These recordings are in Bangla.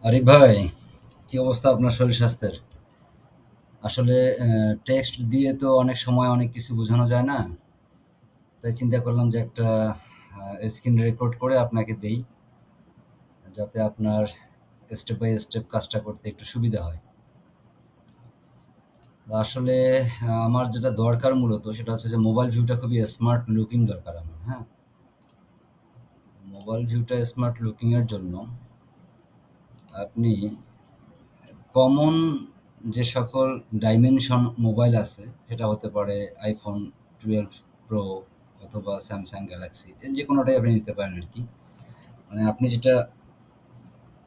আরিফ ভাই, কি অবস্থা আপনার শরীর স্বাস্থ্যের? আসলে টেক্সট দিয়ে তো অনেক সময় অনেক কিছু বোঝানো যায় না। তাই চিন্তা করলাম যে একটা স্ক্রিন রেকর্ড করে আপনাকে দেই, যাতে আপনার স্টেপ বাই স্টেপ কাজটা করতে একটু সুবিধা হয়। আসলে আমার যেটা দরকার মূলত সেটা হচ্ছে যে মোবাইল ভিউটা খুবই স্মার্ট লুকিং দরকার আমার, হ্যাঁ? মোবাইল ভিউটা স্মার্ট লুকিং এর জন্য আপনি কমন যে সকল ডাইমেনশন মোবাইল আছে সেটা হতে পারে iPhone 12 Pro অথবা Samsung Galaxy এর যেকোনোটাই আপনি নিতে পারেন আরকি। মানে আপনি যেটা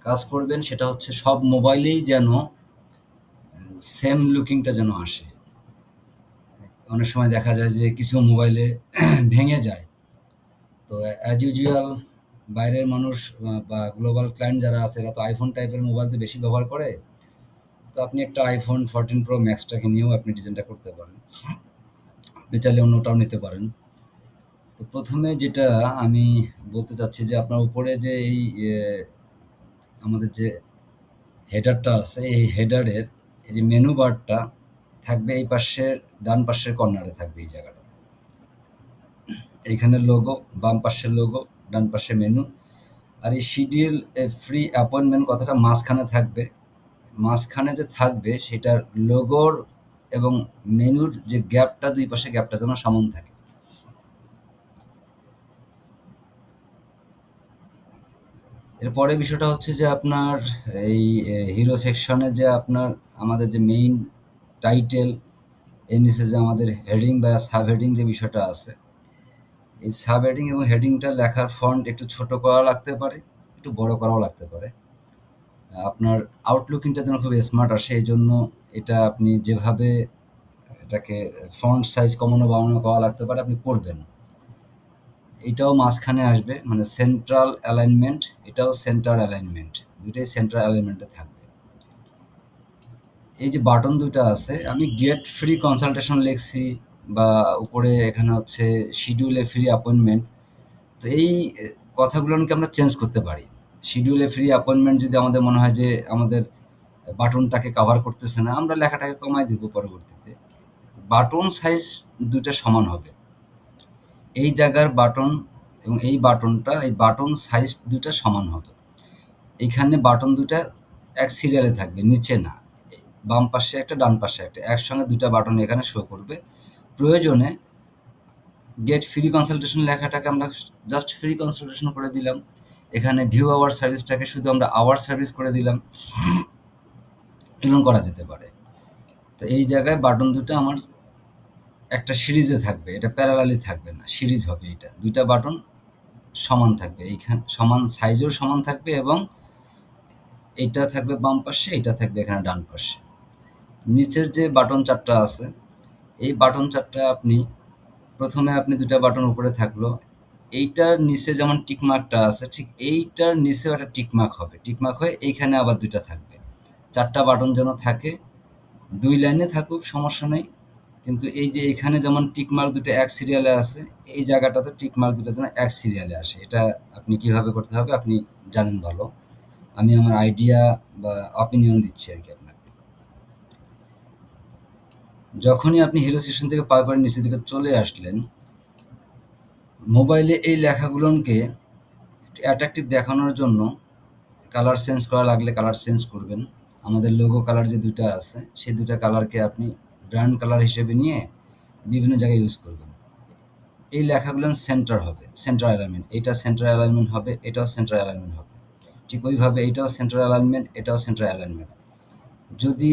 কাজ করবেন সেটা হচ্ছে সব মোবাইলেই যেন সেম লুকিংটা যেন আসে। অনেক সময় দেখা যায় যে কিছু মোবাইলে ভেঙে যায়। তো অ্যাজ ইউজুয়াল বাইরের মানুষ বা গ্লোবাল ক্লায়েন্ট যারা আছে এরা তো iPhone টাইপের মোবাইল তো বেশি ব্যবহার করে। তো আপনি একটা iPhone 14 Pro Max টাকে নিয়েও আপনি ডিজাইনটা করতে পারেন। আপনি চাইলে অন্যটাও নিতে পারেন। তো ১ম এ যেটা আমি বলতে চাচ্ছি যে আপনার উপরে যে এই আমাদের যে হেডারটা আছে এই হেডারের এই যে মেনু বারটা থাকবে এই পাশের ডান পাশের কর্নারে থাকবে এই জায়গাটাতে। এইখানে লোগো, বাম পাশের লোগো, ডান পাশে মেনু। আর এই শিডিউল এ ফ্রি অ্যাপয়েন্টমেন্ট কথাটা মাঝখানে থাকবে। মাঝখানে যে থাকবে সেটার লোগোর এবং মেনুর যে গ্যাপটা ২ পাশে গ্যাপটা যেন সমান থাকে। এরপরে বিষয়টা হচ্ছে যে আপনার এই হিরো সেকশনে যে আপনার আমাদের যে মেইন টাইটেল এর নিচে যে আমাদের হেডিং বা সাব হেডিং যে বিষয়টা আছে, এই সাব হেডিং এবং হেডিংটা লেখার ফন্ট একটু ছোট করা লাগতে পারে, একটু বড় করাও লাগতে পারে। আপনার আউটলুকিংটা যেন খুব স্মার্ট আসে এইজন্য এটা আপনি যেভাবে এটাকে ফন্ট সাইজ কমানো বাড়ানো করা লাগতে পারে আপনি করবেন। এটাও মাঝখানে আসবে মানে সেন্ট্রাল অ্যালাইনমেন্ট, এটাও সেন্টার অ্যালাইনমেন্ট। ২ টাই সেন্টার অ্যালাইনমেন্টে থাকবে। এই যে বাটন ২ টা আছে, আমি গেট ফ্রি কনসালটেশন লিখছি বা উপরে এখানে হচ্ছে শিডিউল এ ফ্রি অ্যাপয়েন্টমেন্ট। তো এই কথাগুলোকে আমরা চেঞ্জ করতে পারি। শিডিউল এ ফ্রি অ্যাপয়েন্টমেন্ট যদি আমাদের মনে হয় যে আমাদের বাটনটাকে কভার করতেছে না, আমরা লেখাটাকে কমায় দিব পরবর্তীতে। বাটন সাইজ ২ টা সমান হবে। এই জায়গার বাটন এবং এই বাটনটা, এই বাটন সাইজ ২ টা সমান হবে। এইখানে বাটন ২ টা এক সিরিয়ালে থাকবে, নিচে না। বাম পাশে একটা, ডান পাশে একটা। একসঙ্গে ২ টা বাটন এখানে শো করবে। প্রয়োজনে গেট ফ্রি কনসালটেশন লেখাটাকে আমরা জাস্ট ফ্রি কনসালটেশন করে দিলাম। এখানে ভিউ আওয়ার সার্ভিসটাকে শুধু আমরা আওয়ার সার্ভিস করে দিলাম। এরকম করা যেতে পারে। তো এই জায়গায় বাটন ২ টা আমার একটা সিরিজে থাকবে। এটা প্যারালালি থাকবে না। সিরিজ হবে এটা। ২ টা বাটন সমান থাকবে। সমান সাইজেও সমান থাকবে এবং এইটা থাকবে বাম পাশে, এইটা থাকবে এখানে ডান পাশে। নিচের যে বাটন ৪ টা আছে, এই বাটন ৪ টা আপনি ১ম এ আপনি ২ টা বাটন উপরে থাকলো। এইটার নিচে যেমন টিক মার্কটা আছে, ঠিক এইটার নিচেও একটা টিক মার্ক হবে। টিক মার্ক হয়ে এইখানে আবার ২ টা থাকবে। ৪ টা বাটন যেন থাকে, ২ লাইনে থাকুক সমস্যা নেই। কিন্তু এই যে এখানে যেমন টিক মার্ক ২ টা এক সিরিয়ালে আছে, এই জায়গাটাতে টিক মার্ক ২ টা যেন এক সিরিয়ালে আসে। এটা আপনি কিভাবে করতে হবে আপনি জানেন ভালো। আমি আমার আইডিয়া বা অপিনিয়ন দিচ্ছি আরকি আপনাকে। যখনই আপনি হিরো স্টেশন থেকে পার করে নিচের দিকে চলে আসলেন, মোবাইলে এই লেখাগুলোকে একটু অ্যাট্রাকটিভ দেখানোর জন্য কালার চেঞ্জ করা লাগলে কালার চেঞ্জ করবেন। আমাদের লোগো কালার যে ২ টা আছে, সেই ২ টা কালারকে আপনি ব্র্যান্ড কালার হিসেবে নিয়ে বিভিন্ন জায়গায় ইউজ করবেন। এই লেখাগুলো সেন্টার হবে, সেন্টার অ্যালাইনমেন্ট। এইটা সেন্টার অ্যালাইনমেন্ট হবে, এটাও সেন্টার অ্যালাইনমেন্ট হবে। ঠিক ওইভাবে এইটাও সেন্টার অ্যালাইনমেন্ট, এটাও সেন্টার অ্যালাইনমেন্ট। যদি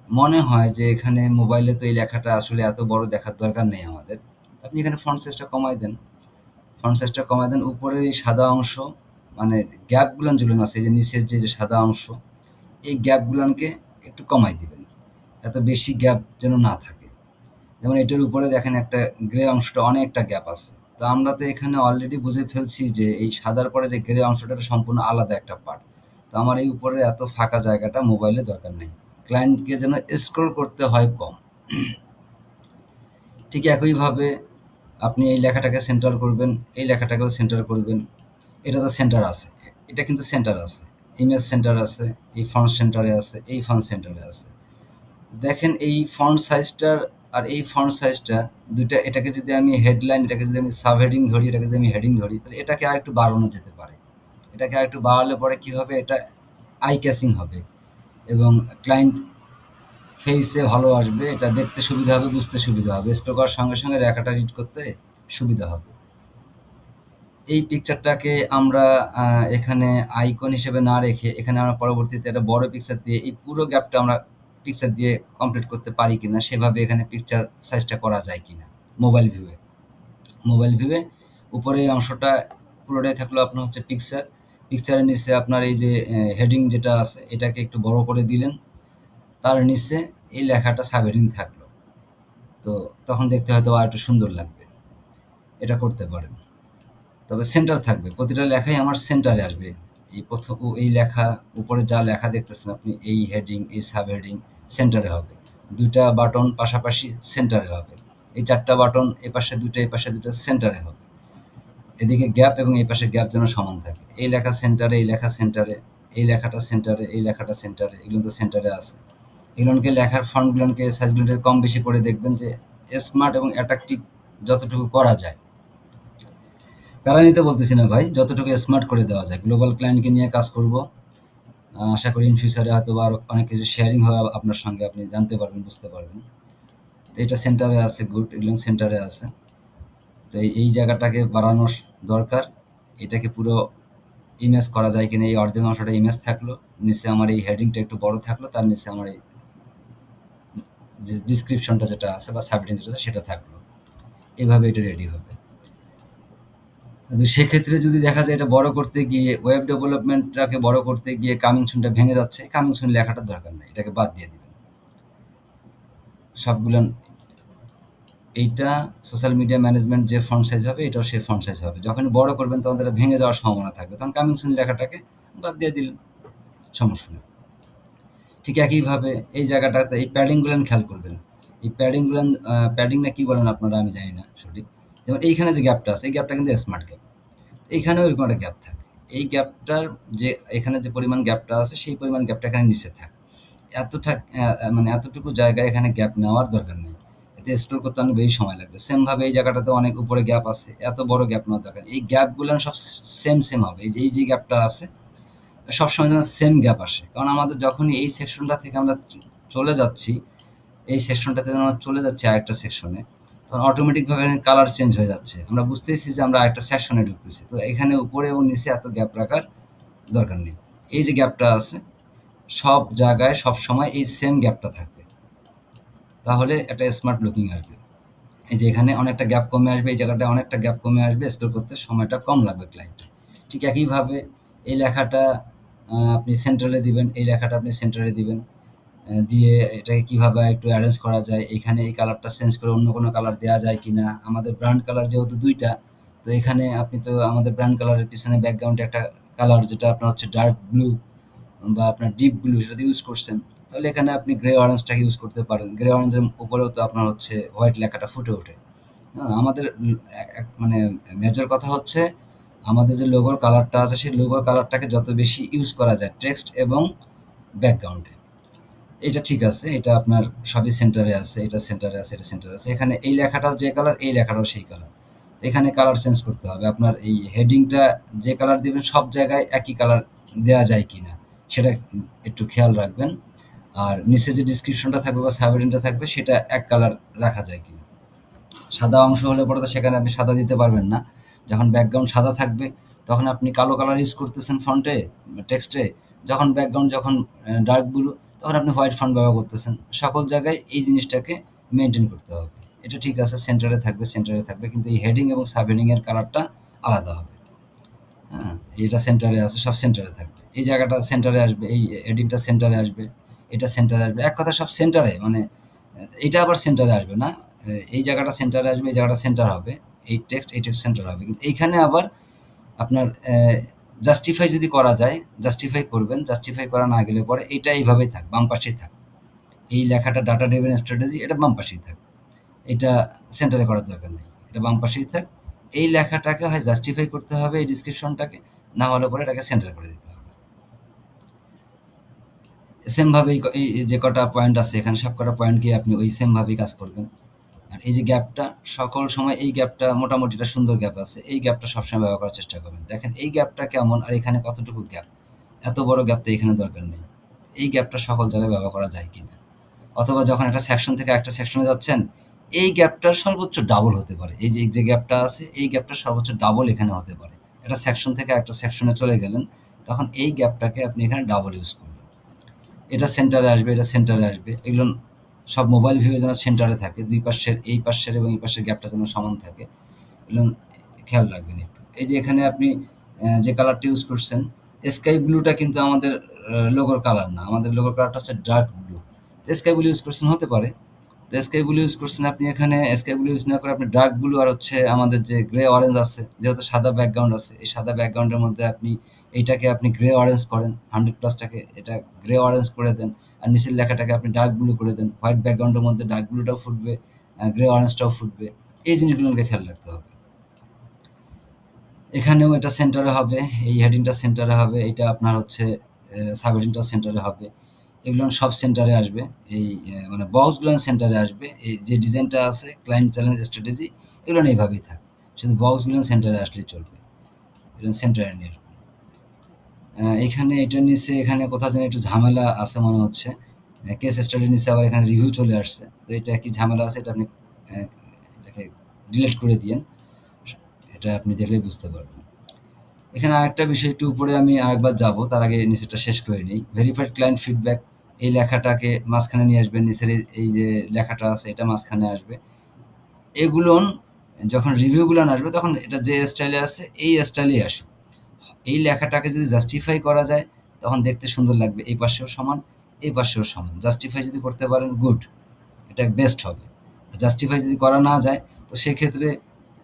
মনে হয় যে এখানে মোবাইলে তো এই লেখাটা আসলে এত বড় দেখার দরকার নেই আমাদের, আপনি এখানে ফন্ট সাইজটা কমায় দেন। ফন্ট সাইজটা কমায় দেন। উপরের এই সাদা অংশ মানে গ্যাপগুলান যেগুলো আছে, এই যে নিচের যে সাদা অংশ, এই গ্যাপগুলানকে একটু কমায় দিবেন। এত বেশি গ্যাপ যেন না থাকে। যেমন এটার উপরে দেখেন একটা গ্রে অংশটা অনেকটা গ্যাপ আছে। তো আমরা তো এখানে অলরেডি বুঝে ফেলছি যে এই সাদার পরে যে গ্রে অংশটা এটা সম্পূর্ণ আলাদা একটা পার্ট। তো আমার এই উপরে এত ফাঁকা জায়গাটা মোবাইলে দরকার নেই। ক্লায়েন্টকে যেন স্ক্রল করতে হয় কম। ঠিক একইভাবে আপনি এই লেখাটাকে সেন্টার করবেন, এই লেখাটাকেও সেন্টার করবেন। এটা তো সেন্টার আছে। এটা কিন্তু সেন্টার আছে। ইমেজ সেন্টার আছে, এই ফন্ট সেন্টারে আছে, এই ফন্ট সেন্টারে আছে। দেখেন এই ফন্ট সাইজটার আর এই ফন্ট সাইজটা দুইটা, এটাকে যদি আমি হেডলাইন, এটাকে যদি আমি সাব হেডিং ধরি, এটাকে যদি আমি হেডিং ধরি, তাহলে এটাকে আরেকটু বাড়ানো যেতে পারে। এটাকে আরেকটু বাড়ালে পরে কি হবে, এটা আই ক্যাচিং হবে এবং ক্লায়েন্ট ফেইসে ভালো আসবে, এটা দেখতে সুবিধা হবে, বুঝতে সুবিধা হবে, স্ক্রল করার সঙ্গে সঙ্গে রেখাটা রিড করতে সুবিধা হবে। এই পিকচারটাকে আমরা এখানে আইকন হিসেবে না রেখে এখানে আমরা পরবর্তীতে একটা বড় পিকচার দিয়ে এই পুরো গ্যাপটা আমরা পিকচার দিয়ে কমপ্লিট করতে পারি কিনা, সেভাবে এখানে পিকচার সাইজটা করা যায় কিনা। মোবাইল ভিউয়ে, মোবাইল ভিউয়ে উপরের অংশটা পুরোটাই থাকলো আপনার হচ্ছে পিকচার, পিকচারের নিচে আপনার এই যে হেডিং যেটা আছে এটাকে একটু বড় করে দিলেন, তার নিচে এই লেখাটা সাব হেডিং থাকলো, তো তখন দেখতে হয়তো আর একটু সুন্দর লাগবে। এটা করতে পারেন। তবে সেন্টার থাকবে, প্রতিটা লেখাই আমার সেন্টারে আসবে। এই প্রথম এই লেখা, উপরে যা লেখা দেখতেছেন আপনি, এই হেডিং, এই সাব হেডিং সেন্টারে হবে। ২ টা বাটন পাশাপাশি সেন্টারে হবে। এই ৪ টা বাটন এপাশে ২ টা, এপাশে ২ টা সেন্টারে হবে। এদিকে গ্যাপ এবং এই পাশে গ্যাপ যেন সমান থাকে। এই লেখা সেন্টারে, এই লেখা সেন্টারে, এই লেখাটা সেন্টারে, এই লেখাটা সেন্টারে, এগুলো তো সেন্টারে আছে। এগুলোকে লেখার ফন্টগুলোকে সাইজগুলোকে কম বেশি করে দেখবেন যে স্মার্ট এবং অ্যাট্রাকটিভ যতটুকু করা যায়। প্যারা নিতে বলতেছি না ভাই, যতটুকু স্মার্ট করে দেওয়া যায়। গ্লোবাল ক্লায়েন্টকে নিয়ে কাজ করব। আশা করি ইন ফিউচারে হয়তোবা আরো অনেক কিছু শেয়ারিং হবে আপনার সঙ্গে, আপনি জানতে পারবেন, বুঝতে পারবেন। তো এটা সেন্টারে আছে, গুড, এগুলো সেন্টারে আছে। তো এই জায়গাটাকে বাড়ানো দরকার। এটাকে পুরো ইমেজ করা যায় কিনা, এই অর্ধেক অংশটা ইমেজ থাকলো, নিচে আমার এই হেডিংটা একটু বড় থাকলো, তার নিচে আমার এই যে ডিসক্রিপশনটা যেটা আছে বা সাবহেডিং যেটা আছে সেটা থাকলো। এভাবে এটা রেডি হবে। তো সেক্ষেত্রে যদি দেখা যায় এটা বড় করতে গিয়ে, ওয়েব ডেভেলপমেন্টটাকে বড় করতে গিয়ে কামিং সুনটা ভেঙে যাচ্ছে, কামিং সুন লেখাটার দরকার নেই, এটাকে বাদ দিয়ে দিবেন সবগুলান। এইটা সোশ্যাল মিডিয়া ম্যানেজমেন্ট যে ফন্ট সাইজ হবে, এটাও সেই ফন্ট সাইজ হবে। যখনই বড় করবেন তখন এটা ভেঙে যাওয়ার সম্ভাবনা থাকবে, তখন কামিং সুন লেখাটাকে বাদ দিয়ে দিলেন, সমস্যা নেই। ঠিক একইভাবে এই জায়গাটাতে এই প্যাডিংগুলান খেয়াল করবেন। এই প্যাডিংগুলান প্যাডিং না কি বলেন আপনারা, আমি জানি না সঠিক। যেমন এইখানে যে গ্যাপটা আছে, এই গ্যাপটা কিন্তু স্মার্ট গ্যাপ। এইখানেও এরকম একটা গ্যাপ থাকে। এই গ্যাপটার যে এখানে যে পরিমাণ গ্যাপটা আছে, সেই পরিমাণ গ্যাপটা এখানে নিচে থাকে। এতটা মানে এতটুকু জায়গায় এখানে গ্যাপ নেওয়ার দরকার নেই। এতে স্ক্রল করতে অনেক বেশি সময় লাগবে। সেমভাবে এই জায়গাটাতে অনেক উপরে গ্যাপ আছে। এত বড় গ্যাপ নেওয়ার দরকার নেই। এই গ্যাপগুলান সব সেম হবে। এই যে গ্যাপটা আছে, সবসময় যেন সেম গ্যাপ আসে। কারণ আমাদের যখনই এই সেকশনটা থেকে আমরা চলে যাচ্ছি, এই সেকশনটাতে যখন আমরা চলে যাচ্ছি আরেকটা সেকশনে, তখন অটোমেটিকভাবে কালার চেঞ্জ হয়ে যাচ্ছে। আমরা বুঝতেছি যে আমরা আরেকটা সেকশনে ঢুকতেছি। তো এখানে উপরে এবং নিচে এত গ্যাপ রাখার দরকার নেই। এই যে গ্যাপটা আছে, সব জায়গায় সবসময় এই সেম গ্যাপটা থাকবে। তাহলে একটা স্মার্ট লুকিং আসবে। এই যে এখানে অনেকটা গ্যাপ কমে আসবে, এই জায়গাটায় অনেকটা গ্যাপ কমে আসবে, স্ক্রল করতে সময়টা কম লাগবে ক্লায়েন্টের। ঠিক একইভাবে এই লেখাটা আপনি সেন্টারে দিবেন, এই লেখাটা আপনি সেন্টারে দিবেন। দিয়ে এটাকে কিভাবে একটু অ্যারেঞ্জ করা যায়, এখানে এই কালারটা চেঞ্জ করে অন্য কোনো কালার দেওয়া যায় কিনা। আমাদের ব্র্যান্ড কালার যেহেতু ২ টা, তো এখানে আপনি তো আমাদের ব্র্যান্ড কালারের পিছনে ব্যাকগ্রাউন্ডে একটা কালার যেটা আপনার হচ্ছে ডার্ক ব্লু বা আপনার ডিপ ব্লু সেটা ইউজ করছেন, তাহলে এখানে আপনি গ্রে অরেঞ্জটাকে ইউজ করতে পারেন। গ্রে অরেঞ্জের উপরেও তো আপনার হচ্ছে হোয়াইট লেখাটা ফুটে ওঠে। আমাদের মানে মেজর কথা হচ্ছে আমাদের যে লোগোর কালারটা আছে, সেই লোগোর কালারটাকে যত বেশি ইউজ করা যায় টেক্সট এবং ব্যাকগ্রাউন্ডে, এটা ঠিক আছে। এটা আপনার সবই সেন্টারে আছে, এটা সেন্টারে আছে, এটা সেন্টারে আছে। এখানে এই লেখাটাও যে কালার, এই লেখাটাও সেই কালার। এখানে কালার চেঞ্জ করতে হবে। আপনার এই হেডিংটা যে কালার দিবেন, সব জায়গায় একই কালার দেয়া যায় কিনা সেটা একটু খেয়াল রাখবেন। আর নিচে যে ডিসক্রিপশনটা থাকবে বা সাবহেডিংটা থাকবে, সেটা এক কালার রাখা যায় কিনা। সাদা অংশ হলে পরে তো সেখানে আপনি সাদা দিতে পারবেন না। যখন ব্যাকগ্রাউন্ড সাদা থাকবে, তখন আপনি কালো কালার ইউজ করতেছেন ফন্টে, টেক্সটে। যখন ব্যাকগ্রাউন্ড যখন ডার্ক ব্লু, তখন আপনি হোয়াইট ফন্ট ব্যবহার করতেছেন। সকল জায়গায় এই জিনিসটাকে মেইনটেইন করতে হবে। এটা ঠিক আছে, সেন্টারে থাকবে, সেন্টারে থাকবে। কিন্তু এই হেডিং এবং সাব হেডিং এর কালারটা আলাদা হবে। হ্যাঁ? এটা সেন্টারে আছে, সব সেন্টারে থাকবে। এই জায়গাটা সেন্টারে আসবে, এই হেডিংটা সেন্টারে আসবে, এটা সেন্টারে আসবে। এক কথায় সব সেন্টারে, মানে এইটা আবার সেন্টারে আসবে না। এই জায়গাটা সেন্টারে আসবে, এই জায়গাটা সেন্টার হবে। এই টেক্সট সেন্টার হবে। কিন্তু এইখানে আবার আপনার জাস্টিফাই যদি করা যায়, জাস্টিফাই করবেন। জাস্টিফাই করা না গেলে পরে এইটা এইভাবেই থাক, বাম পাশেই থাক। এই লেখাটা ডাটা ড্রিভেন স্ট্র্যাটেজি, এটা বাম পাশেই থাক। এটা সেন্টারে করার দরকার নেই। এটা বাম পাশেই থাক। এই লেখাটাকে হয় জাস্টিফাই করতে হবে এই ডিসক্রিপশনটাকে, না হলে পরে এটাকে সেন্টার করে দিতে হবে। সেম ভাবেই এই যে কটা পয়েন্ট আছে এখানে সব কটা পয়েন্টকে আপনি ওই সেম ভাবেই কাজ করবেন। আর এই যে গ্যাপটা সকল সময় এই গ্যাপটা মোটামুটি একটা সুন্দর গ্যাপ আছে। এই গ্যাপটা সবসময় ব্যবহার করার চেষ্টা করবেন। দেখেন এই গ্যাপটা কেমন আর এখানে কতটুকু গ্যাপ। এত বড় গ্যাপ তো এখানে দরকার নেই। এই গ্যাপটা সকল জায়গায় ব্যবহার করা যায় কিনা? অথবা যখন একটা সেকশন থেকে আরেকটা সেকশনে যাচ্ছেন, এই গ্যাপটার সর্বোচ্চ ডাবল হতে পারে। এই যে গ্যাপটা আছে, এই গ্যাপটার সর্বোচ্চ ডাবল এখানে হতে পারে। একটা সেকশন থেকে আরেকটা সেকশনে চলে গেলেন, তখন এই গ্যাপটাকে আপনি এখানে ডাবল ইউজ করবেন। এটা সেন্টারে আসবে, এটা সেন্টারে আসবে। এগুলো সব মোবাইল ভিউয়ে যেন সেন্টারে থাকে। ২ পাশের এই পাশের এবং এই পাশের গ্যাপটা যেন সমান থাকে। এগুলো খেয়াল রাখবেন একটু। এই যে এখানে আপনি যে কালারটা ইউজ করছেন, স্কাই ব্লুটা কিন্তু আমাদের লোগোর কালার না। আমাদের লোগোর কালারটা হচ্ছে dark blue. Sky blue use করছেন হতে পারে। তো স্কাই ব্লু ইউজ করছেন আপনি এখানে স্কাই ব্লু ইউজ না করে আপনি ডার্ক ব্লু আর হচ্ছে আমাদের যে গ্রে অরেঞ্জ আছে, যেহেতু সাদা ব্যাকগ্রাউন্ড আছে, এই সাদা ব্যাকগ্রাউন্ডের মধ্যে আপনি এইটাকে আপনি গ্রে অরেঞ্জ করেন। 100 প্লাসটাকে এটা গ্রে অরেঞ্জ করে দেন। আর নিচের লেখাটাকে আপনি ডার্ক ব্লু করে দেন। হোয়াইট ব্যাকগ্রাউন্ডের মধ্যে ডার্ক ব্লুটাও ফুটবে, গ্রে অরেঞ্জটাও ফুটবে। এই জিনিসগুলোকে খেয়াল রাখতে হবে। এখানেও এটা সেন্টারে হবে, এই হেডিংটা সেন্টারে হবে, এইটা আপনার হচ্ছে সাবহেডিংটাও সেন্টারে হবে। এগুলো সব সেন্টারে আসবে। এই মানে বক্সগুলো সেন্টারে আসবে। এই যে ডিজাইনটা আছে ক্লায়েন্ট চ্যালেঞ্জ স্ট্র্যাটেজি এগুলো এইভাবেই থাকবে। শুধু বক্সগুলো সেন্টারে আসলেই চলবে। এগুলো সেন্টারে নিয়ে আসবেন। এখানে এটার নিচে এখানে কোথাও যেন একটু ঝামেলা আছে মনে হচ্ছে। কেস স্টাডির নিচে আবার এখানে রিভিউ চলে আসছে। তো এটা কি ঝামেলা আছে এটা আপনি এটাকে ডিলিট করে দিয়েন। এটা আপনি দেখলেই বুঝতে পারবেন। এখানে আরেকটা বিষয় একটু উপরে আমি আরেকবার যাব, তার আগে নিচেরটা শেষ করে নিই। ভেরিফাইড ক্লায়েন্ট ফিডব্যাক এই লেখাটাকে মাঝখানে নিয়ে আসবেন। নিচের এই যে লেখাটা আছে এটা মাঝখানে আসবে। এগুলোন যখন রিভিউগুলান আসবে তখন এটা যে স্টাইলে আছে এই স্টাইলেই আসুক। এই লেখাটাকে যদি জাস্টিফাই করা যায় তখন দেখতে সুন্দর লাগবে। এই পাশেও সমান, এই পাশেও সমান। জাস্টিফাই যদি করতে পারেন গুড, এটা বেস্ট হবে। জাস্টিফাই যদি করা না যায় তো সেক্ষেত্রে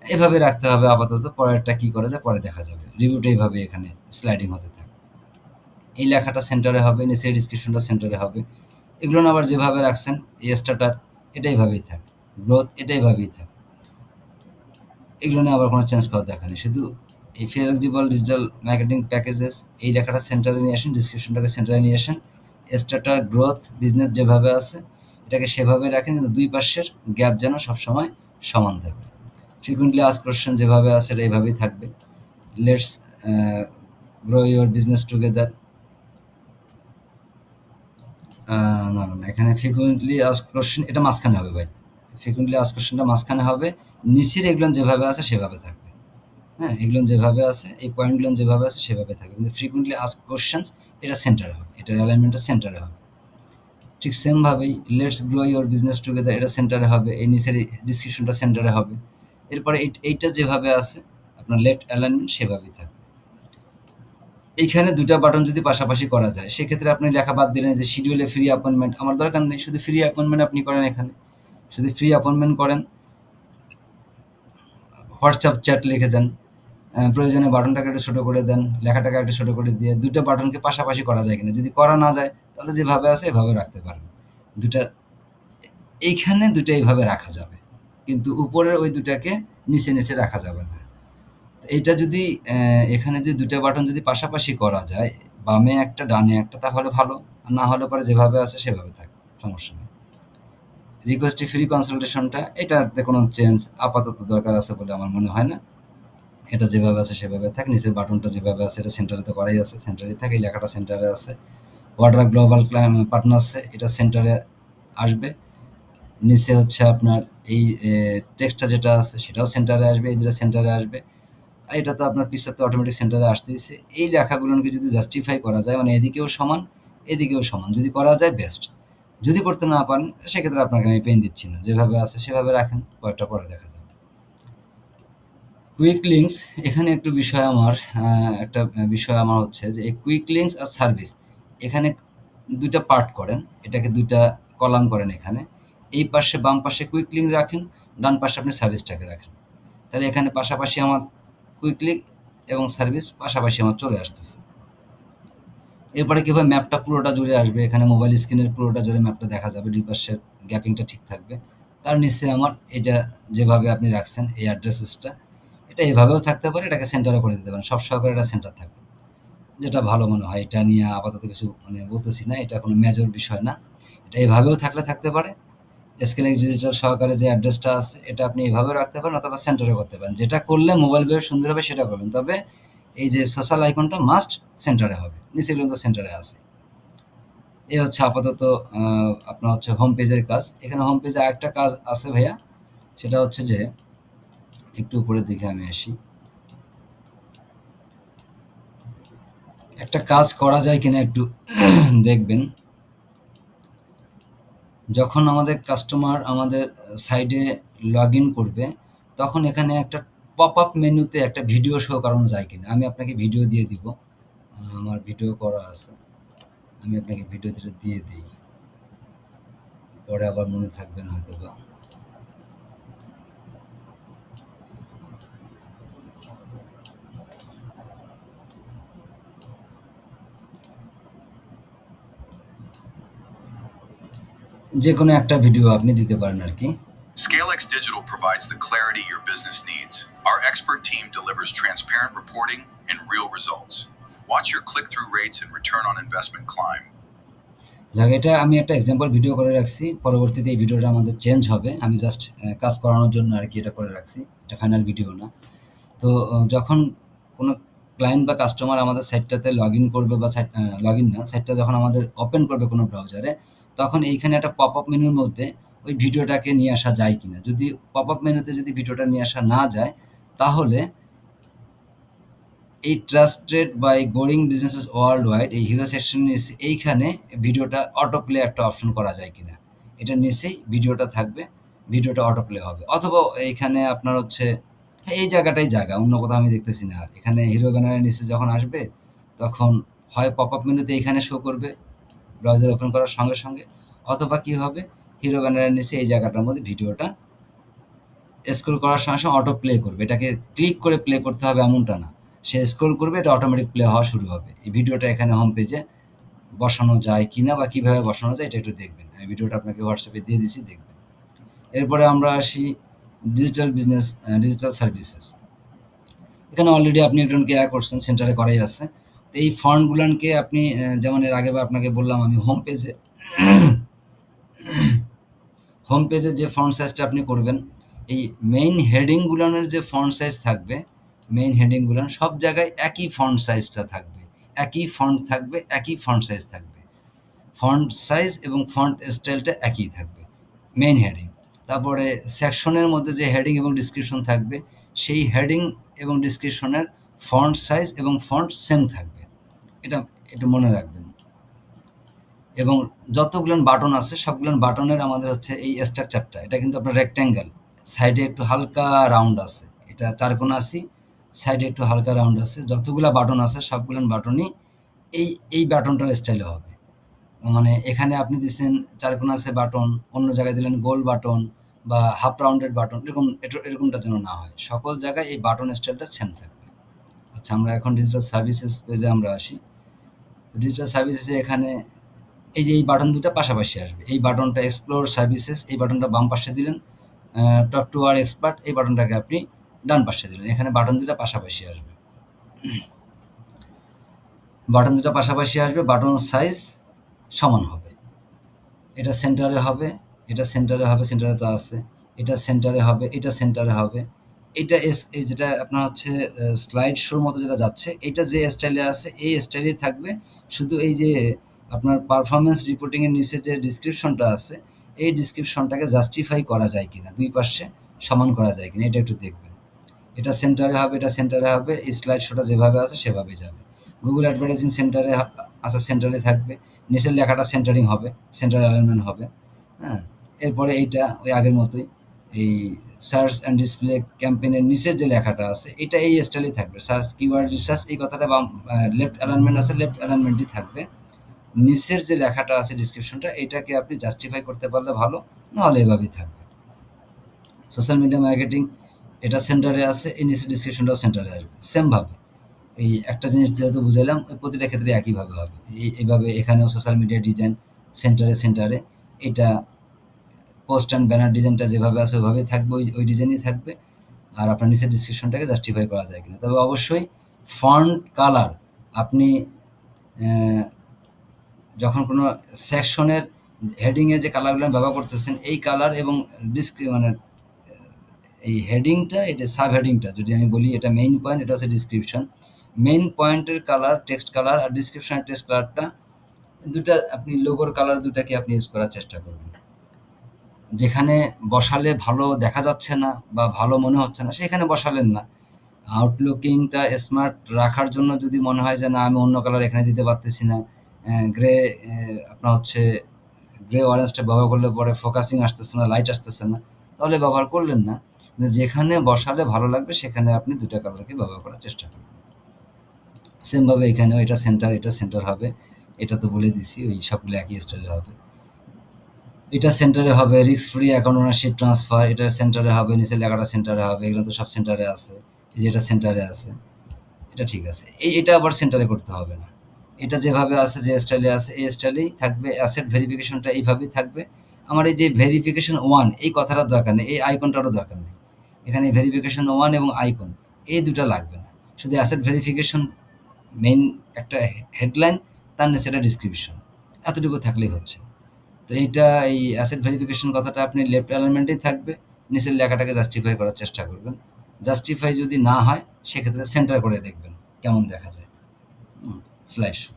এভাবে রাখতে হবে আপাতত। পরেরটা কি করা যায় পরে দেখা যাবে। রিভিউটা এইভাবে এখানে স্লাইডিং হতে থাকে। এই লেখাটা সেন্টারে হবে, নিচের ডিসক্রিপশনটা সেন্টারে হবে। এগুলো আবার যেভাবে রাখছেন এই স্টার্টার এটা এইভাবেই থাকে। গ্রোথ এটা এইভাবেই থাকে। এগুলো নিয়ে আবার কোনো চেঞ্জ করার দরকার নেই। শুধু এই ফ্লেক্সিবল ডিজিটাল মার্কেটিং প্যাকেজেস এই লেখাটা সেন্টারে নিয়ে আসেন, ডিসক্রিপশনটাকে সেন্টারে নিয়ে আসেন। স্টার্টার, গ্রোথ, বিজনেস যেভাবে আছে এটাকে সেভাবে রাখেন, কিন্তু দুই পাশের গ্যাপ যেন সবসময় সমান থাকে। ফ্রিকুয়েন্টলি আস্কড কোয়েশ্চেন যেভাবে আছে এটা এইভাবেই থাকবে। Let's grow your business together. না, এখানে ফ্রিকুয়েন্টলি আস্কড কোয়েশ্চেন এটা মাঝখানে হবে ভাই। ফ্রিকুয়েন্টলি আস্কড কোয়েশ্চেনটা মাঝখানে হবে। নিচের এগুলো যেভাবে আছে সেভাবে থাকবে। হ্যাঁ? এগুলো যেভাবে আছে, এই পয়েন্টগুলো যেভাবে আছে সেভাবে থাকবে। কিন্তু ফ্রিকুয়েন্টলি আস্কড কোয়েশ্চেনস এটা সেন্টারে হবে। এটার অ্যালাইনমেন্টটা সেন্টারে হবে। ঠিক সেম ভাবেই let's grow your business together এটা সেন্টারে হবে। এই নিচের ডিসক্রিপশনটা সেন্টারে হবে। এরপরে এইটা যেভাবে আছে আপনার লেফট অ্যালাইনমেন্ট সেভাবেই থাকবে। এইখানে ২ টা বাটন যদি পাশাপাশি করা যায়, সেক্ষেত্রে আপনি লেখা বাদ দিলেন যে শিডিউল এ ফ্রি অ্যাপয়েন্টমেন্ট। আমার দরকার নেই। শুধু ফ্রি অ্যাপয়েন্টমেন্ট আপনি করেন এখানে। শুধু ফ্রি অ্যাপয়েন্টমেন্ট করেন। হোয়াটসঅ্যাপ চ্যাট লিখে দেন। প্রয়োজনে বাটনটাকে একটু ছোট করে দেন। লেখাটাকে একটু ছোট করে দিয়ে ২ টা বাটনকে পাশাপাশি করা যায় কিনা। যদি করা না যায় তাহলে যেভাবে আছে এভাবে রাখতে পারবেন। ২ টা এইখানে ২ টা এইভাবে রাখা যাবে। কিন্তু উপরের ওই ২ টাকে নিচে রাখা যাবে না। এইটা যদি এখানে যে ২ টা বাটন যদি পাশাপাশি করা যায়, বামে একটা ডানে একটা তাহলে ভালো। আর না হলে পরে যেভাবে আছে সেভাবে থাকবে। সমস্যা নেই। রিকোয়েস্ট ফ্রি কনসালটেশনটা এটাতে কোনো চেঞ্জ আপাতত দরকার আছে বলে আমার মনে হয় না। এটা যেভাবে আছে সেভাবে থাক। নিচের বাটনটা যেভাবে আছে এটা সেন্টারে তো করাই আছে। সেন্টারেই থাকে। এই লেখাটা সেন্টারে আছে। ওয়াটার গ্লোবাল পার্টনার্সে এটা সেন্টারে আসবে। নিচে হচ্ছে আপনার এই টেক্সটটা যেটা আছে সেটাও সেন্টারে আসবে। এই ২ টা সেন্টারে আসবে। আর এটা তো আপনার পিকচার তো অটোমেটিক সেন্টারে আসতেইছে। এই লেখাগুলোকে যদি জাস্টিফাই করা যায় মানে এদিকেও সমান, এদিকেও সমান। যদি করা যায় বেস্ট। যদি করতে না পারেন সেক্ষেত্রে আপনাকে আমি পেন দিচ্ছি না। যেভাবে আছে সেভাবে রাখেন। পরেরটা পরে দেখা যাবে। কুইক লিঙ্কস এখানে একটু বিষয় আমার একটা বিষয় আমার হচ্ছে যে এই কুইক লিঙ্কস আর সার্ভিস এখানে ২ টা পার্ট করেন। এটাকে ২ টা কলাম করেন এখানে। এই পাশে বাম পাশে কুইক লিঙ্ক রাখেন, ডান পাশে আপনি সার্ভিসটাকে রাখেন। তাহলে এখানে পাশাপাশি আমার কুইক লিঙ্ক এবং সার্ভিস পাশাপাশি আমার চলে আসতেছে। এরপরে কিভাবে ম্যাপটা পুরোটা জুড়ে আসবে, এখানে মোবাইল স্ক্রিনের পুরোটা জুড়ে ম্যাপটা দেখা যাবে। ২ পাশের গ্যাপিংটা ঠিক থাকবে। তার নিচে আমার এটা যেভাবে আপনি রাখছেন এই অ্যাড্রেসেসটা এটা এভাবেও থাকতে পারে। এটাকে সেন্টারও করে দিতে পারেন। সব সহকারে এটা সেন্টার থাকবে। যেটা ভালো মনে হয়। এটা নিয়ে আপাতত কিছু বলতেছি না। এটা কোনো মেজর বিষয় না। এটা এভাবেও থাকতে পারে। এসকেলেক্স ডিজিটাল সহকারে যে অ্যাড্রেসটা আছে এটা আপনি এভাবেও রাখতে পারেন অথবা সেন্টারে করতে পারেন। যেটা করলে মোবাইল বের সুন্দর হবে সেটা করবেন। তবে এই যে সোশ্যাল আইকনটা মাস্ট সেন্টারে হবে। নিচে কিন্তু সেন্টারে আছে। এই হচ্ছে আপাতত আপনার হচ্ছে হোম পেজের কাজ। এখানে হোম পেজে আরেকটা কাজ আছে ভাইয়া। সেটা হচ্ছে যে একটু উপরের দিকে আমি আসি। একটা কাজ করা যায় কিনা একটু দেখবেন। যখন আমাদের কাস্টমার আমাদের সাইটে লগইন করবে, তখন এখানে একটা পপ-আপ মেনুতে একটা ভিডিও শো করানো যায় কিনা? আমি আপনাকে ভিডিও দিয়ে দিব। আমার ভিডিও করা আছে। আমি আপনাকে ভিডিও দুটো দিয়ে দেই। পরে আবার মনে থাকবে না হয়তোবা। যেকোনো একটা ভিডিও আপনি দিতে পারেন আরকি। ScaleX Digital provides the clarity your business needs. Our expert team delivers transparent reporting and real results. Watch your click-through rates and return on investment climb. যাক এটা আমি একটা এক্সাম্পল ভিডিও করে রাখছি। পরবর্তীতে এই ভিডিওটা আমাদের চেঞ্জ হবে। আমি জাস্ট কাজ করানোর জন্য আরকি এটা করে রাখছি। এটা ফাইনাল ভিডিও না। তো যখন কোনো ক্লায়েন্ট বা কাস্টমার আমাদের সাইটটাতে লগইন করবে বা লগইন না, সাইটটা যখন আমাদের ওপেন করবে কোনো ব্রাউজারে, তখন এইখানে একটা পপ-আপ মেনুর মধ্যে ওই ভিডিওটাকে নিয়ে আসা যায় কিনা? যদি পপ-আপ মেনুতে যদি ভিডিওটা নিয়ে আসা না যায়, তাহলে এই trusted by growing businesses worldwide এই হিরো সেকশনের নিচে এইখানে ভিডিওটা অটো প্লে একটা অপশন করা যায় কিনা? এটার নিচেই ভিডিওটা থাকবে, ভিডিওটা অটো প্লে হবে। অথবা এইখানে আপনার হচ্ছে এই জায়গাটাই জায়গা, অন্য কোথাও আমি দেখতেছি না আর। এখানে হিরো ব্যানারের নিচে যখন আসবে, তখন হয় পপ-আপ মেনুতে এইখানে শো করবে, ব্রাউজার ওপেন করার সঙ্গে, সঙ্গে অথবা কি হবে? হিরো ব্যানারের নিচে এই জায়গাটার মধ্যে ভিডিওটা স্ক্রল করার সঙ্গে, সঙ্গে অটো প্লে করবে। এটাকে ক্লিক করে প্লে করতে হবে এমনটা না। সে স্ক্রল করবে এটা অটোমেটিক প্লে হওয়া শুরু হবে। এই ভিডিওটা এখানে হোম পেজে বসানো যায় কিনা বা কিভাবে বসানো যায় এটা একটু দেখবেন। আমি ভিডিওটা আপনাকে হোয়াটসঅ্যাপে দিয়ে দিছি দেখবেন। এরপরে আমরা আসি ডিজিটাল বিজনেস ডিজিটাল সার্ভিসেস। এখানে অলরেডি আপনি একজনকে করছেন, সেন্টারে করাই আছে। তো এই ফন্টগুলানকে আপনি যেমন এর আগেবার আপনাকে বললাম আমি হোম পেজে যে ফন্ট সাইজটা আপনি করবেন, এই মেইন হেডিং গুলানের যে ফন্ট সাইজ থাকবে, মেইন হেডিং গুলান সব জায়গায় একই ফন্ট সাইজটা থাকবে। একই ফন্ট থাকবে, একই ফন্ট সাইজ থাকবে। ফন্ট সাইজ এবং ফন্ট স্টাইলটা একই থাকবে। Main heading. তারপরে সেকশনের মধ্যে যে হেডিং এবং ডেসক্রিপশন থাকবে, সেই হেডিং এবং ডেসক্রিপশনের ফন্ট সাইজ এবং ফন্ট সেম থাকবে। এটা একটু মনে রাখবেন। এবং যতগুলান বাটন আছে সবগুলান বাটনের আমাদের হচ্ছে এই স্ট্রাকচারটা। এটা কিন্তু আপনার রেক্টেঙ্গেল। সাইডে একটু হালকা রাউন্ড আছে। এটা চারকোনাসি, সাইডে একটু হালকা রাউন্ড আছে। যতগুলা বাটন আছে সবগুলান বাটনই এই বাটনটার স্টাইলে হবে। মানে এখানে আপনি দিছেন চারকোনাসে বাটন, অন্য জায়গায় দিলেন গোল বাটন বা হাফ রাউন্ডেড বাটন এরকমটা যেন না হয়। সকল জায়গায় এই বাটন স্টাইলটা সেম থাকবে। আচ্ছা আমরা এখন ডিজিটাল সার্ভিসেস পেজে আমরা আসি। ডিজিটাল সার্ভিসেসে এখানে এই যে এই বাটন দুটা পাশাপাশি আসবে। এই বাটনটা এক্সপ্লোর সার্ভিসেস, এই বাটনটা বাম পাশে দিলেন। টক টু আওয়ার এক্সপার্ট এই বাটনটাকে আপনি ডান পাশে দিলেন। এখানে বাটন দুটা পাশাপাশি আসবে। বাটন দুটা পাশাপাশি আসবে, বাটন সাইজ সমান হবে। এটা সেন্টারে হবে, এটা সেন্টারে হবে, সেন্টারে তো আছে। এটা সেন্টারে হবে, এটা সেন্টারে হবে। এটা এই যেটা আপনার হচ্ছে স্লাইড শোর মতো যেটা যাচ্ছে, এটা যে স্টাইলে আছে এই স্টাইলেই থাকবে। শুধু এই যে আপনার পারফরম্যান্স রিপোর্টিং এর নিচে যে ডেসক্রিপশনটা আছে, এই ডেসক্রিপশনটাকে জাস্টিফাই করা যায় কিনা, ২ পাশে সমান করা যায় কিনা এটা একটু দেখবেন। এটা সেন্টারে হবে, এটা সেন্টারে হবে। এই স্লাইড শোটা যেভাবে আছে সেভাবেই যাবে। গুগল অ্যাডভার্টাইজিং সেন্টারে আছে, সেন্টারে থাকবে। নিচের লেখাটা সেন্টারিং হবে, সেন্টার অ্যালাইনমেন্ট হবে। হ্যাঁ? এরপরে এইটা ওই আগের মতোই। এই সার্চ অ্যান্ড ডিসপ্লে ক্যাম্পেইনের নিচের যে লেখাটা আছে, এটা এই স্টাইলেই থাকবে। সার্চ কিওয়ার্ড রিসার্চ এই কথাটা বাম লেফট অ্যালাইনমেন্ট আছে, লেফট অ্যালাইনমেন্টই থাকবে। নিচের যে লেখাটা আছে ডেসক্রিপশনটা, এটাকে আপনি জাস্টিফাই করতে পারলে ভালো, নাহলে এভাবেই থাকবে। সোশ্যাল মিডিয়া মার্কেটিং এটা সেন্টারে আছে, এই নিচের ডেসক্রিপশনটাও সেন্টারে আসবে। সেমভাবে এই একটা জিনিস যেহেতু বুঝাইলাম, প্রতিটা ক্ষেত্রে একইভাবে হবে। এইভাবে এখানেও সোশ্যাল মিডিয়া ডিজাইন সেন্টারে এটা পোস্ট অ্যান্ড ব্যানার ডিজাইনটা যেভাবে আছে ওইভাবেই থাকবে, ওই ডিজাইনই থাকবে। আর আপনার নিচের ডেসক্রিপশনটাকে জাস্টিফাই করা যায় কিনা। তবে অবশ্যই ফন্ট কালার আপনি যখন কোনো সেকশনের হেডিংয়ে যে কালারগুলো ব্যবহার করতেছেন, এই কালার এবং মানে এই হেডিংটা, এটা সাব হেডিংটা যদি আমি বলি, এটা মেইন পয়েন্ট, এটা হচ্ছে ডিসক্রিপশন। মেইন পয়েন্টের কালার টেক্সট কালার, আর ডিসক্রিপশনের টেক্সট কালারটা দুটা, আপনি লোগোর কালার দুটাকে আপনি ইউজ করার চেষ্টা করবেন। যেখানে বসালে ভালো দেখা যাচ্ছে না বা ভালো মনে হচ্ছে না, সেখানে বসালেন না। আউটলুকিংটা স্মার্ট রাখার জন্য যদি মনে হয় যে না, আমি অন্য কালার এখানে দিতে পারতেছি না, গ্রে, আপনার হচ্ছে গ্রে অরেঞ্জটা ব্যবহার করলে পরে ফোকাসিং আসতেছে না, লাইট আসতেছে না, তাহলে ব্যবহার করলেন না। কিন্তু যেখানে বসালে ভালো লাগবে সেখানে আপনি দুটা কালারকে ব্যবহার করার চেষ্টা করবেন। সেমভাবে এখানেও এটা সেন্টার হবে। এটা তো বলে দিছি, ওই সবগুলো একই স্টাইলে হবে। এটা সেন্টারে হবে risk free account ownership transfer, এটা সেন্টারে হবে, নিচের লেখাটা সেন্টারে হবে। এগুলো তো সব সেন্টারে আছে। এই যে এটা সেন্টারে আছে, এটা ঠিক আছে। এটা আবার সেন্টারে করতে হবে না। এটা যেভাবে আছে, যে স্টাইলে আছে, এই স্টাইলেই থাকবে। অ্যাসেট ভেরিফিকেশনটা এইভাবেই থাকবে। আমার এই যে ভেরিফিকেশন 1, এই কথাটার দরকার নেই, এই আইকনটারও দরকার নেই। এখানে ভেরিফিকেশন 1 এবং আইকন, এই দুটো লাগবে না। শুধু অ্যাসেট ভেরিফিকেশন মেইন একটা হেডলাইন, তার নিচে একটা ডিসক্রিপশন, এতটুকু থাকলেই হচ্ছে। তো এইটা, এই অ্যাসেট ভেরিফিকেশন কথাটা আপনি লেফট অ্যালাইনমেন্টেই থাকবে। নিচের লেখাটাকে জাস্টিফাই করার চেষ্টা করবেন। জাস্টিফাই যদি না হয়, সেক্ষেত্রে সেন্টার করে দেখবেন কেমন দেখা যায়। স্লাইড শো,